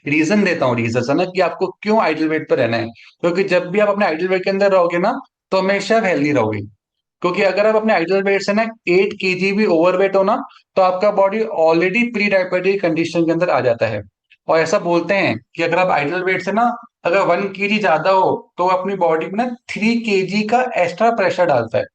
रीजन देता हूँ, रीजन है ना, कि आपको क्यों आइडल वेट पर रहना है। क्योंकि जब भी आप अपने आइडल वेट के अंदर रहोगे ना, तो हमेशा आप हेल्दी रहोगे। क्योंकि अगर आप अपने आइडल वेट से ना 8 kg भी ओवरवेट हो ना, तो आपका body already pre diabetic condition के अंदर आ जाता है। और ऐसा बोलते हैं कि अगर आप आइडल वेट से ना अगर 1 kg ज्यादा हो, तो वो अपनी बॉडी में ना 3 kg का एक्स्ट्रा प्रेशर डालता है।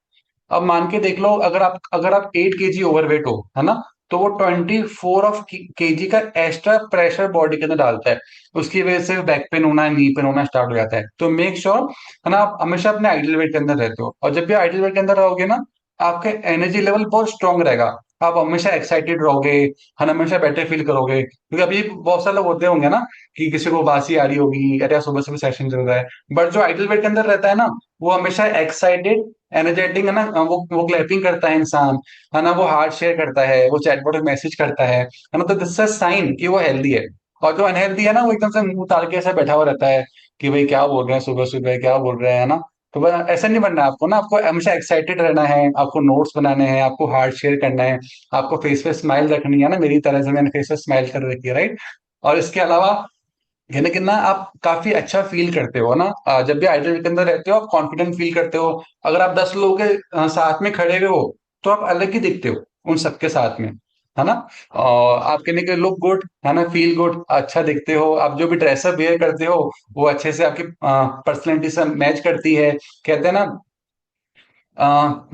अब मान के देख लो, अगर आप 8 kg ओवरवेट हो, है ना, तो वो 24 of kg का एक्स्ट्रा प्रेशर बॉडी के अंदर डालता है। उसकी वजह से बैक पेन होना, नी पेन होना स्टार्ट हो जाता है। तो मेक श्योर, है ना, आप हमेशा अपने आइडियल वेट के अंदर रहते हो, और जब भी आइडियल वेट के अंदर रहोगे ना, आपका एनर्जी लेवल बहुत स्ट्रांग रहेगा। आप हमेशा एक्साइटेड रहोगे, है ना, हमेशा बेटर फील करोगे। क्योंकि अभी बहुत सारे लोग होते होंगे ना, कि किसी को बासी आ रही होगी, अरे यार सुबह सुबह सेशन चल रहा है, बट जो आइडियल वेट के अंदर रहता है ना, वो हमेशा एक्साइटेड, एनर्जेटिक, है ना, वो क्लैपिंग करता है इंसान, है ना, वो हार्ट शेयर करता है, वो चैटबॉट में मैसेज करता है ना। तो दिस इज साइन कि वो हेल्दी है। और जो अनहेल्दी है ना, वो एकदम से मुंह उतार के ऐसा बैठा हुआ रहता है कि भाई क्या बोल रहे हैं सुबह सुबह, क्या बोल रहे हैं, ना। तो ऐसा नहीं बनना है आपको ना, आपको हमेशा एक्साइटेड रहना है, आपको नोट्स बनाने हैं, आपको हार्ट शेयर करना है, आपको फेस पे स्माइल रखनी है ना, मेरी तरह से मैंने फेस पे स्माइल कर रखी है, राइट। और इसके अलावा कहने कि ना आप काफी अच्छा फील करते हो ना, जब भी आइडल के अंदर रहते हो आप कॉन्फिडेंट फील करते हो। अगर आप 10 लोगों के साथ में खड़े हुए हो, तो आप अलग ही दिखते हो उन सबके साथ में, है ना। और आप कहने के लुक गुड, है ना, फील गुड, अच्छा दिखते हो। आप जो भी ड्रेसअप वेयर करते हो, वो अच्छे से आपकी पर्सनैलिटी से मैच करती है। कहते हैं ना,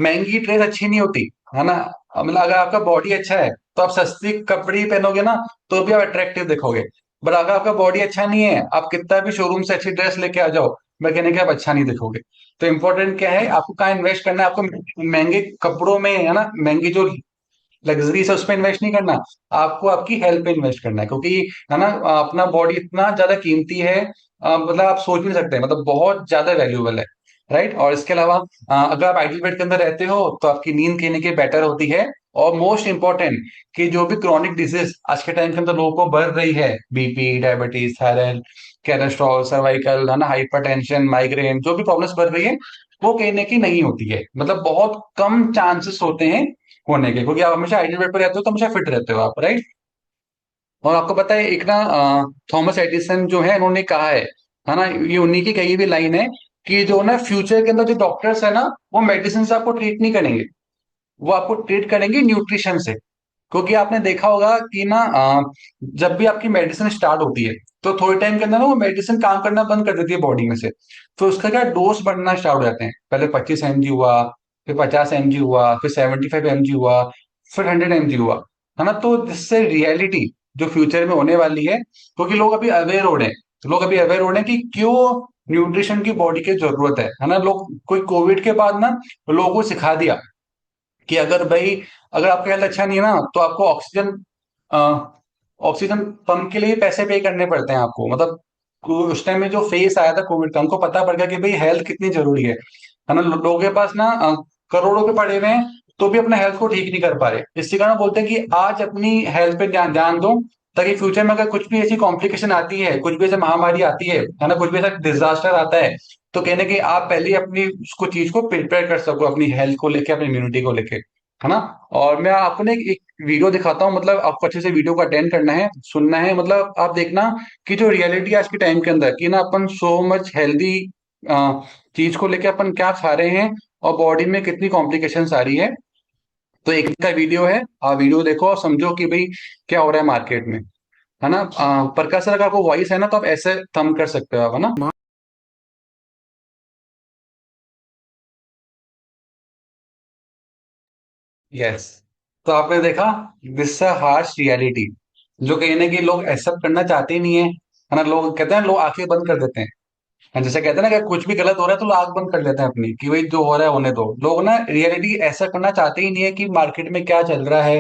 महंगी ड्रेस अच्छी नहीं होती, है ना। मतलब अगर आपका बॉडी अच्छा है, तो आप सस्ती कपड़े ही पहनोगे ना, तो भी आप अट्रैक्टिव दिखोगे। बट अगर आपका बॉडी अच्छा नहीं है, आप कितना भी शोरूम से अच्छी ड्रेस लेके आ जाओ, मैं कहने के आप अच्छा नहीं दिखोगे। तो इंपॉर्टेंट क्या है, आपको कहाँ इन्वेस्ट करना है, आपको महंगे कपड़ों में, है ना, महंगी जो लग्जरीज है उसमें इन्वेस्ट नहीं करना, आपको आपकी हेल्थ पे इन्वेस्ट करना है। क्योंकि, है ना, अपना बॉडी इतना ज्यादा कीमती है, मतलब आप सोच भी नहीं सकते, मतलब बहुत ज्यादा वैल्यूएबल है, राइट। और इसके अलावा अगर आप आइडियल बेड के अंदर रहते हो, तो आपकी नींद कहने की बेटर होती है। और मोस्ट इंपॉर्टेंट, कि जो भी क्रॉनिक डिजीज आज के टाइम के अंदर लोगों को बढ़ रही है, BP, diabetes, thyroid, cholesterol, cervical, है ना, हाइपरटेंशन, माइग्रेन, जो भी प्रॉब्लम्स बढ़ रही है, वो कहने की नहीं होती है। मतलब बहुत कम चांसेस होते हैं होने के, क्योंकि आप हमेशा आइडियल बेड पर रहते हो, तो हमेशा फिट रहते हो आप, राइट। और आपको पता है एक ना, थॉमस एडिसन जो है, उन्होंने कहा है ना, ये उन्हीं की कही हुई लाइन है, कि जो ना फ्यूचर के अंदर जो डॉक्टर्स है ना, वो मेडिसिन से आपको ट्रीट नहीं करेंगे, वो आपको ट्रीट करेंगे न्यूट्रिशन से। क्योंकि आपने देखा होगा कि ना, जब भी आपकी मेडिसिन स्टार्ट होती है, तो थोड़े टाइम के अंदर ना वो मेडिसिन काम करना बंद कर देती है बॉडी में से। तो उसका क्या, डोज बढ़ना स्टार्ट हो जाते हैं। पहले 25 mg हुआ, फिर 50 mg हुआ, फिर 75 mg हुआ, फिर 100 mg हुआ, है ना। तो जिससे रियलिटी जो फ्यूचर में होने वाली है, क्योंकि लोग अभी अवेयर हो रहे हैं, लोग अभी अवेयर हो रहे हैं कि क्यों न्यूट्रिशन की बॉडी की जरूरत है ना। लोग, कोई कोविड के बाद ना लोगों को सिखा दिया कि अगर भाई, अगर आपका हेल्थ अच्छा नहीं है ना, तो आपको ऑक्सीजन, ऑक्सीजन पंप के लिए पैसे पे करने पड़ते हैं आपको। मतलब उस टाइम में जो फेस आया था कोविड का, उनको पता पड़ गया कि भाई हेल्थ कितनी जरूरी है ना। लोगों के पास ना करोड़ों के पड़े हुए हैं, तो भी अपने हेल्थ को ठीक नहीं कर पा रहे। इसी कारण बोलते हैं कि आज अपनी हेल्थ पे ध्यान ध्यान दो, ताकि फ्यूचर में अगर कुछ भी ऐसी कॉम्प्लिकेशन आती है, कुछ भी ऐसी महामारी आती है ना, कुछ भी ऐसा डिजास्टर आता है, तो कहने कि आप पहले ही अपनी उसको चीज को प्रिपेयर कर सको, अपनी हेल्थ को लेके, अपनी इम्यूनिटी को लेके, है ना। और मैं आपको ना एक वीडियो दिखाता हूँ, मतलब आपको अच्छे से वीडियो को अटेंड करना है, सुनना है, मतलब आप देखना कि जो रियलिटी आज के टाइम के अंदर, कि ना अपन सो मच हेल्दी चीज को लेके अपन क्या खा रहे हैं, और बॉडी में कितनी कॉम्प्लिकेशंस आ रही है। तो एक का वीडियो है, आप वीडियो देखो और समझो कि भाई क्या हो रहा है मार्केट में, है ना। प्रकाश सर, अगर आपको वॉइस है ना तो आप ऐसे थम कर सकते हो आप, है ना। यस। तो आपने देखा, दिस अ हार्श रियलिटी, जो कहीं ना कहीं लोग एक्सेप्ट करना चाहते ही नहीं है ना। लोग कहते हैं, लोग आंखें बंद कर देते हैं। हाँ, जैसे कहते हैं ना कि कुछ भी गलत हो रहा है तो लोग आंख बंद कर लेते हैं अपनी, कि भाई जो हो रहा है होने दो। लोग ना रियलिटी ऐसा करना चाहते ही नहीं है कि मार्केट में क्या चल रहा है।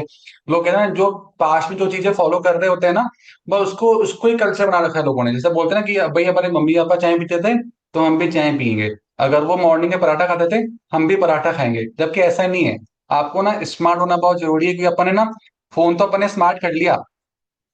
लोग कहते हैं ना, जो पास्ट में जो चीजें फॉलो कर रहे होते हैं ना, बस उसको उसको ही कल्चर बना रखा है लोगों ने। जैसे बोलते हैं ना कि भाई हमारे मम्मी पापा चाय पीते थे तो हम भी चाय पियेंगे। अगर वो मॉर्निंग में पराठा खाते थे, हम भी पराठा खाएंगे। जबकि ऐसा नहीं है। आपको ना स्मार्ट होना बहुत जरूरी है, कि अपन ने ना फोन तो अपने स्मार्ट कर लिया,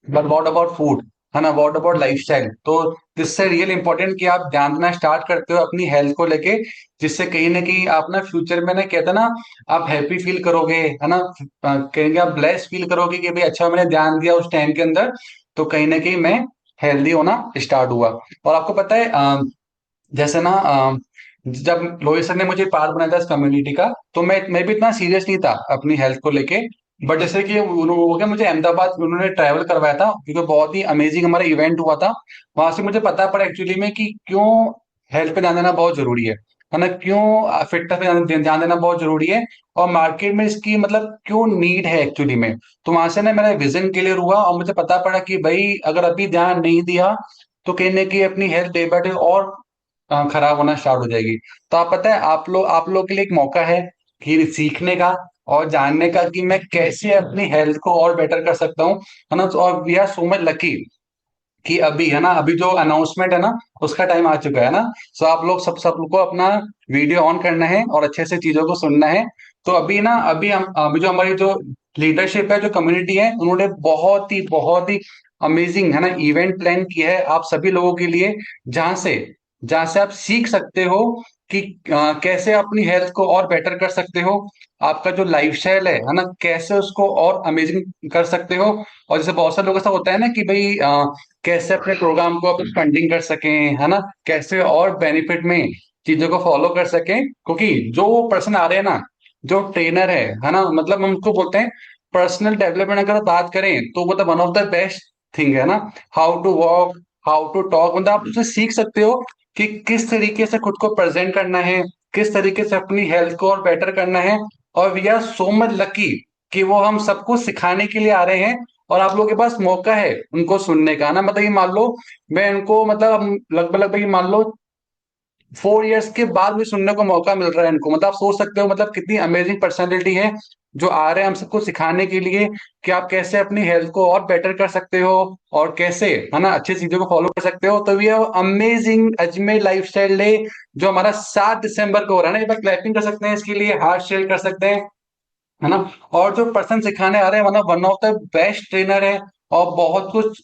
बट वॉट अबाउट फूड, है ना, वॉट अबाउट लाइफस्टाइल। तो जिससे रियल इंपॉर्टेंट कि आप ध्यान देना स्टार्ट करते हो अपनी हेल्थ को लेके, जिससे कहीं ना कहीं आप ना फ्यूचर में ना, कहते हैं ना, आप हैप्पी फील करोगे, है ना। कहेंगे आप ब्लेस फील करोगे कि भाई अच्छा मैंने ध्यान दिया उस टाइम के अंदर, तो कहीं ना कहीं मैं हेल्दी होना स्टार्ट हुआ। और आपको पता है, जैसे ना जब लोहित सर ने मुझे पार्ट बनाया था इस कम्युनिटी का, तो मैं भी इतना सीरियस नहीं था अपनी हेल्थ को लेके। बट जैसे कि हो गया, मुझे अहमदाबाद उन्होंने ट्रैवल करवाया था, क्योंकि बहुत ही अमेजिंग हमारा इवेंट हुआ था। वहां से मुझे पता पड़ा एक्चुअली में कि क्यों हेल्थ पे ध्यान देना बहुत जरूरी है ना, क्यों फिटनेस पे ध्यान देना बहुत जरूरी है, और मार्केट में इसकी मतलब क्यों नीड है एक्चुअली में। तो वहां से ना मेरा विजन क्लियर हुआ, और मुझे पता पड़ा कि भाई अगर अभी ध्यान नहीं दिया तो कहीं ना कहीं अपनी हेल्थ डे बाय डे और खराब होना स्टार्ट हो जाएगी। तो आप पता है, आप लोग के लिए एक मौका है कि सीखने का और जानने का कि मैं कैसे अपनी हेल्थ को और बेटर कर सकता हूँ, है ना। तो और we are so much lucky कि अभी, है ना, अभी जो अनाउंसमेंट है ना, उसका टाइम आ चुका है ना। सो आप लोग सब लोग को अपना वीडियो ऑन करना है और अच्छे से चीजों को सुनना है। तो अभी ना, अभी जो हमारी जो लीडरशिप है, जो कम्युनिटी है, उन्होंने बहुत ही अमेजिंग, है ना, इवेंट प्लान किया है आप सभी लोगों के लिए, जहां से जहां से आप सीख सकते हो कि कैसे अपनी हेल्थ को और बेटर कर सकते हो। आपका जो लाइफस्टाइल है ना, कैसे उसको और अमेजिंग कर सकते हो। और जैसे बहुत सारे लोगों का होता है ना कि भाई कैसे अपने प्रोग्राम को अपन फंडिंग कर सकें, है ना, कैसे और बेनिफिट में चीजों को फॉलो कर सकें। क्योंकि जो पर्सन आ रहे हैं ना, जो ट्रेनर है ना, मतलब हम उसको बोलते हैं पर्सनल डेवलपमेंट। अगर बात करें तो मतलब one of the best thing है ना, how to walk, how to talk. मतलब आप उससे सीख सकते हो कि किस तरीके से खुद को प्रेजेंट करना है, किस तरीके से अपनी हेल्थ को और बेटर करना है। और we are so much lucky कि वो हम सबको सिखाने के लिए आ रहे हैं, और आप लोगों के पास मौका है उनको सुनने का ना। मतलब ये मान लो, मैं इनको मतलब लगभग लगभग ये मान लो 4 इयर्स के बाद भी सुनने को मौका मिल रहा है इनको। मतलब आप सोच सकते हो मतलब कितनी अमेजिंग पर्सनैलिटी है, जो आ रहे हैं हम सबको सिखाने के लिए कि आप कैसे अपनी हेल्थ को और बेटर कर सकते हो, और कैसे, है ना, अच्छी चीजों को फॉलो कर सकते हो। तो ये अमेजिंग अजमेर लाइफस्टाइल डे जो हमारा 7 दिसंबर को हो रहा है ना, एक बार क्लैपिंग कर सकते हैं इसके लिए, हार्ट शेयर कर सकते हैं, है ना। और जो पर्सन सिखाने आ रहे हैं मतलब one of the best trainer है। और बहुत कुछ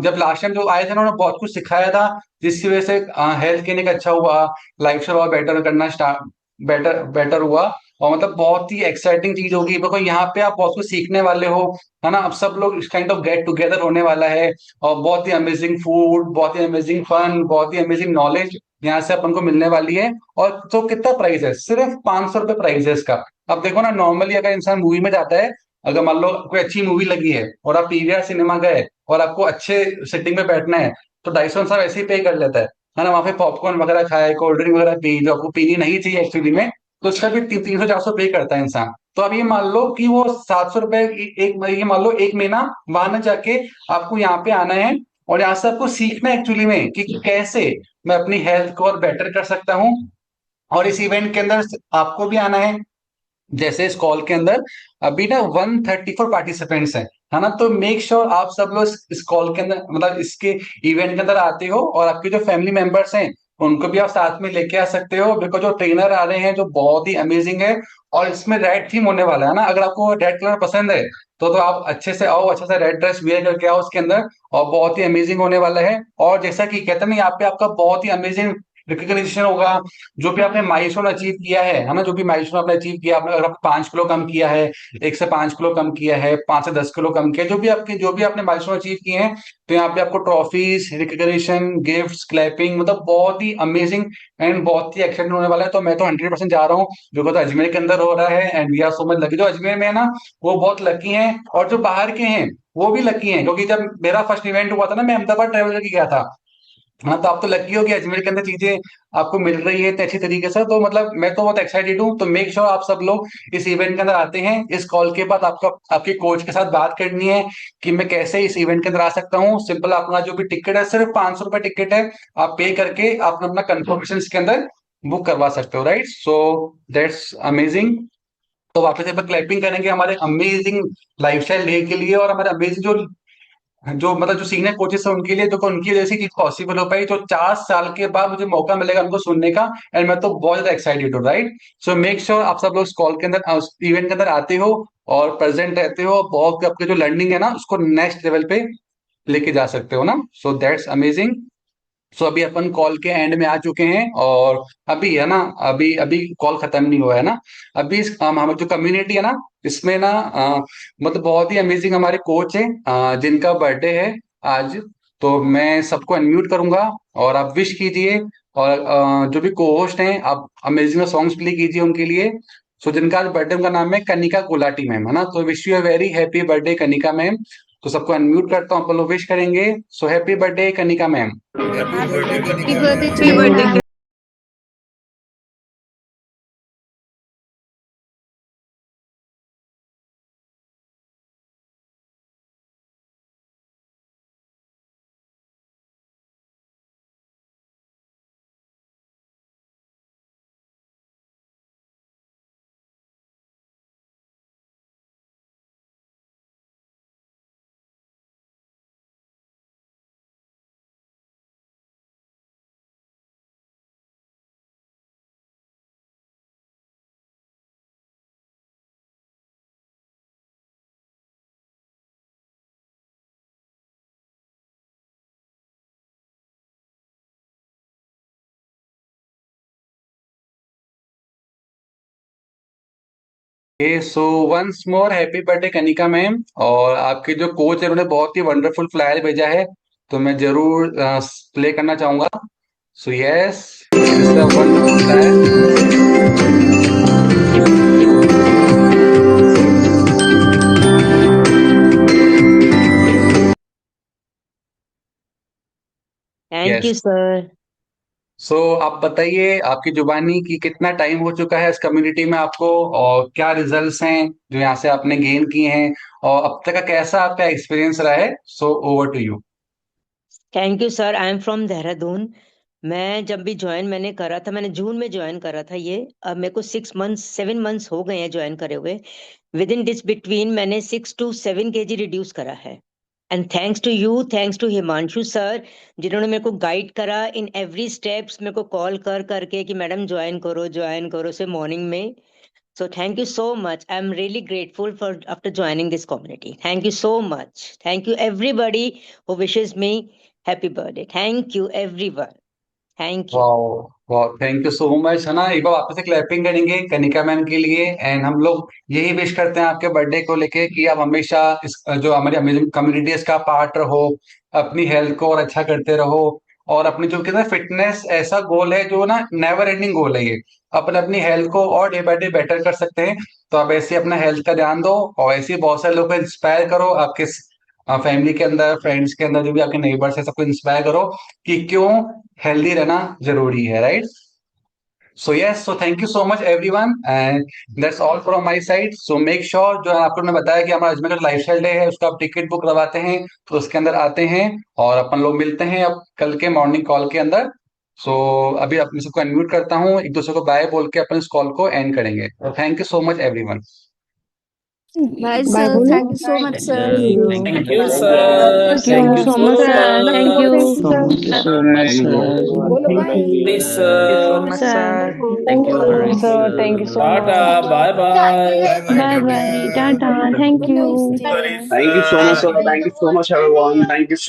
जब लास्ट टाइम जो आए थे उन्होंने बहुत कुछ सिखाया था, जिसकी वजह से हेल्थ क्लिनिक अच्छा हुआ, लाइफ स्टाइल और बेटर करना स्टार्ट, बेटर बेटर हुआ। और मतलब बहुत ही एक्साइटिंग चीज होगी, देखो यहाँ पे आप बहुत कुछ सीखने वाले हो, है ना। अब सब लोग इस काइंड ऑफ गेट टुगेदर होने वाला है, और बहुत ही अमेजिंग फूड, बहुत ही अमेजिंग फन, बहुत ही अमेजिंग नॉलेज यहाँ से अपन को मिलने वाली है। और तो कितना प्राइस है, सिर्फ 500 रुपये प्राइस है इसका। अब देखो ना, नॉर्मली अगर इंसान मूवी में जाता है, अगर मान लो कोई अच्छी मूवी लगी है और आप पीवीआर सिनेमा गए और आपको अच्छे सिटिंग में बैठना है, तो 250 ऐसे ही पे कर लेता है ना। वहां पे पॉपकॉर्न वगैरह खाए, कोल्ड ड्रिंक वगैरह पी, जो आपको पीनी नहीं चाहिए एक्चुअली में, तो उसका भी 300 400 पे करता है इंसान। तो अब ये मान लो कि वो 700 रुपए एक, ये मान लो एक महीना वहां न जाके आपको यहाँ पे आना है, और यहाँ से आपको सीखना है एक्चुअली में कि कैसे मैं अपनी हेल्थ को और बेटर कर सकता हूँ। और इस इवेंट के अंदर आपको भी आना है। जैसे इस कॉल के अंदर अभी ना 134 पार्टिसिपेंट्स हैं, है ना। तो मेक श्योर आप सब लोग इस कॉल के अंदर, मतलब इसके इवेंट के अंदर आते हो, और आपके जो फैमिली मेंबर्स हैं उनको भी आप साथ में लेके आ सकते हो, बिकॉज जो ट्रेनर आ रहे हैं जो बहुत ही अमेजिंग है। और इसमें रेड थीम होने वाला है ना, अगर आपको रेड कलर पसंद है तो आप अच्छे से आओ, अच्छे से रेड ड्रेस वेयर करके आओ उसके अंदर, और बहुत ही अमेजिंग होने वाला है। और जैसा कि कहते हैं ना, यहाँ पे आपका बहुत ही अमेजिंग रिकग्निशन होगा। जो भी आपने माइलस्टोन अचीव किया है ना, जो भी माइलस्टोन आपने अचीव किया, आपने अगर आप 5 किलो कम किया है, 1 से 5 किलो कम किया है, 5 से 10 किलो कम किया, जो भी आपने माइलस्टोन अचीव किए हैं, तो यहाँ पे आपको ट्रॉफीज, रिकग्निशन, गिफ्ट्स, क्लैपिंग, मतलब बहुत ही अमेजिंग एंड बहुत ही एक्साइटेड होने वाला है। तो मैं तो 100% जा रहा हूँ, जो कि तो अजमेर के अंदर हो रहा है, and we are so much lucky. जो अजमेर में है ना, वो बहुत लकी हैं, और जो बाहर के हैं वो भी लकी हैं, क्योंकि जब मेरा फर्स्ट इवेंट हुआ था ना, मैं अहमदाबाद ट्रेवल करके गया था। हाँ, तो आप तो लकी हो कि अजमेर के अंदर चीजें आपको मिल रही है इतने अच्छी तरीके से। तो मतलब मैं तो बहुत एक्साइटेड हूँ। तो मेक श्योर आप सब लोग इस इवेंट के अंदर आते हैं। इस कॉल के बाद आपका आपके कोच के साथ बात करनी है कि मैं कैसे इस इवेंट के अंदर आ सकता हूँ। सिंपल, अपना जो भी टिकट है, सिर्फ 500 रुपये टिकट है, आप पे करके आप अपना कंफर्मेशन इसके अंदर बुक करवा सकते हो, राइट? So that's amazing. तो वापस एक बार क्लैपिंग करेंगे हमारे अमेजिंग लाइफस्टाइल डे के लिए, और हमारे अमेजिंग जो मतलब जो सीनियर कोचेस है उनके लिए, तो उनकी वजह से चीज पॉसिबल हो पाई। जो 4 साल के बाद मुझे मौका मिलेगा उनको सुनने का, एंड मैं तो बहुत ज्यादा एक्साइटेड हूँ, राइट? सो मेक श्योर आप सब लोग इस कॉल के अंदर, उस इवेंट के अंदर आते हो और प्रेजेंट रहते हो। बहुत आपके जो लर्निंग है ना, उसको नेक्स्ट लेवल पे लेके जा सकते हो ना। So that's amazing. सो अभी अपन कॉल के एंड में आ चुके हैं, और अभी है ना, अभी अभी कॉल खत्म नहीं हुआ है ना। अभी हमारी जो कम्युनिटी है ना, इसमें ना मतलब बहुत ही अमेजिंग हमारे कोच है, जिनका बर्थडे है आज। तो मैं सबको अनम्यूट करूंगा और आप विश कीजिए। और जो भी को होस्ट हैं, आप अमेजिंग सॉन्ग्स प्ले कीजिए उनके लिए। सो जिनका आज बर्थडे, उनका नाम है कनिका गुलाटी मैम, है ना। तो wish you a very happy birthday Kanika ma'am. तो सबको अनम्यूट करता हूँ, अपन लोग विश करेंगे। So happy birthday Kanika ma'am. Happy Happy birthday birthday Happy Kanika to birthday ma'am. to you. Happy you, birthday. ma'am. So once more happy birthday Kanika ma'am. और आपके जो कोच है, उन्होंने बहुत ही वंडरफुल फ्लायर भेजा है, तो मैं जरूर प्ले करना चाहूंगा। So yes, this is a wonderful flyer. Thank yes. you, sir. सो आप बताइए, आपकी जुबानी की कितना टाइम हो चुका है इस कम्युनिटी में आपको, और क्या रिजल्ट्स हैं जो यहाँ से आपने गेन किए हैं, और अब तक का कैसा आपका एक्सपीरियंस रहा है। So over to you. Thank you sir, I am from Dehradun. मैं जब भी ज्वाइन मैंने करा था, मैंने जून में ज्वाइन करा था ये। अब मेरे को 6 मंथ्स 7 मंथ्स हो गए हैं ज्वाइन करे हुए। विद इन दिस बिटवीन मैंने 6 to 7 kg रिड्यूस करा है। And thanks to you, thanks to Himanshu sir, जिन्होंने मेरे को गाइड करा इन एवरी स्टेप्स, मेरे को कॉल कर करके कि मैडम ज्वाइन करो से मॉर्निंग में। So thank you so much. I'm really grateful for after joining this community. Thank you so much. Thank you everybody who wishes me happy birthday. Thank you everyone. Thank you. Wow, wow, thank you so much, है ना। एक बार वापस से clapping करेंगे Kanika ma'am के लिए। And हम लोग यही विश करते हैं आपके बर्थडे को लेके कि आप हमेशा इस जो हमारी अमेजिंग कम्युनिटी का पार्ट रहो, अपनी हेल्थ को और अच्छा करते रहो, और अपनी जो कहते हैं फिटनेस ऐसा गोल है जो ना नेवर एंडिंग गोल है ये। अपन अपनी हेल्थ को और डे बाय डे बेटर कर सकते हैं। तो आप ऐसे अपना हेल्थ का ध्यान दो, और ऐसे ही बहुत सारे लोगों को इंस्पायर करो, आपके फैमिली के अंदर, फ्रेंड्स के अंदर, जो भी आपके नेबर्स है, सबको इंस्पायर करो कि क्यों हेल्दी रहना जरूरी है, right? So yes, so thank you so much everyone, and that's all from my side. So make sure, जो है आपको मैं बताया कि हमारा अजमेर का लाइफस्टाइल डे है, उसका आप टिकट बुक करवाते हैं, तो उसके अंदर आते हैं और अपन लोग मिलते हैं अब कल के मॉर्निंग कॉल के अंदर। सो अभी अपने सबको अनम्यूट करता हूँ, एक दूसरे को बाय बोल के अपन इस कॉल को एंड करेंगे। Thank you so much everyone. Bye, Bye, sir. Bolu. Thank you so much, sir. Thank you. Thank you, Bye, sir. sir. Thank Thank Thank you you you. so so much, sir. Thank much. you. Thank you, Thank sir. you so much, sir. Bolu, Please, bye. Thank you so sir. much, Sir. sir. Thank you, Thank you, very sir. Thank you soon. so much. Tata. Bye bye. Bye bye, Bye bye. Tata. Tata. Thank Have a nice you. day. Thank you so much, sir. Bye. Thank you so much, everyone. Thank you so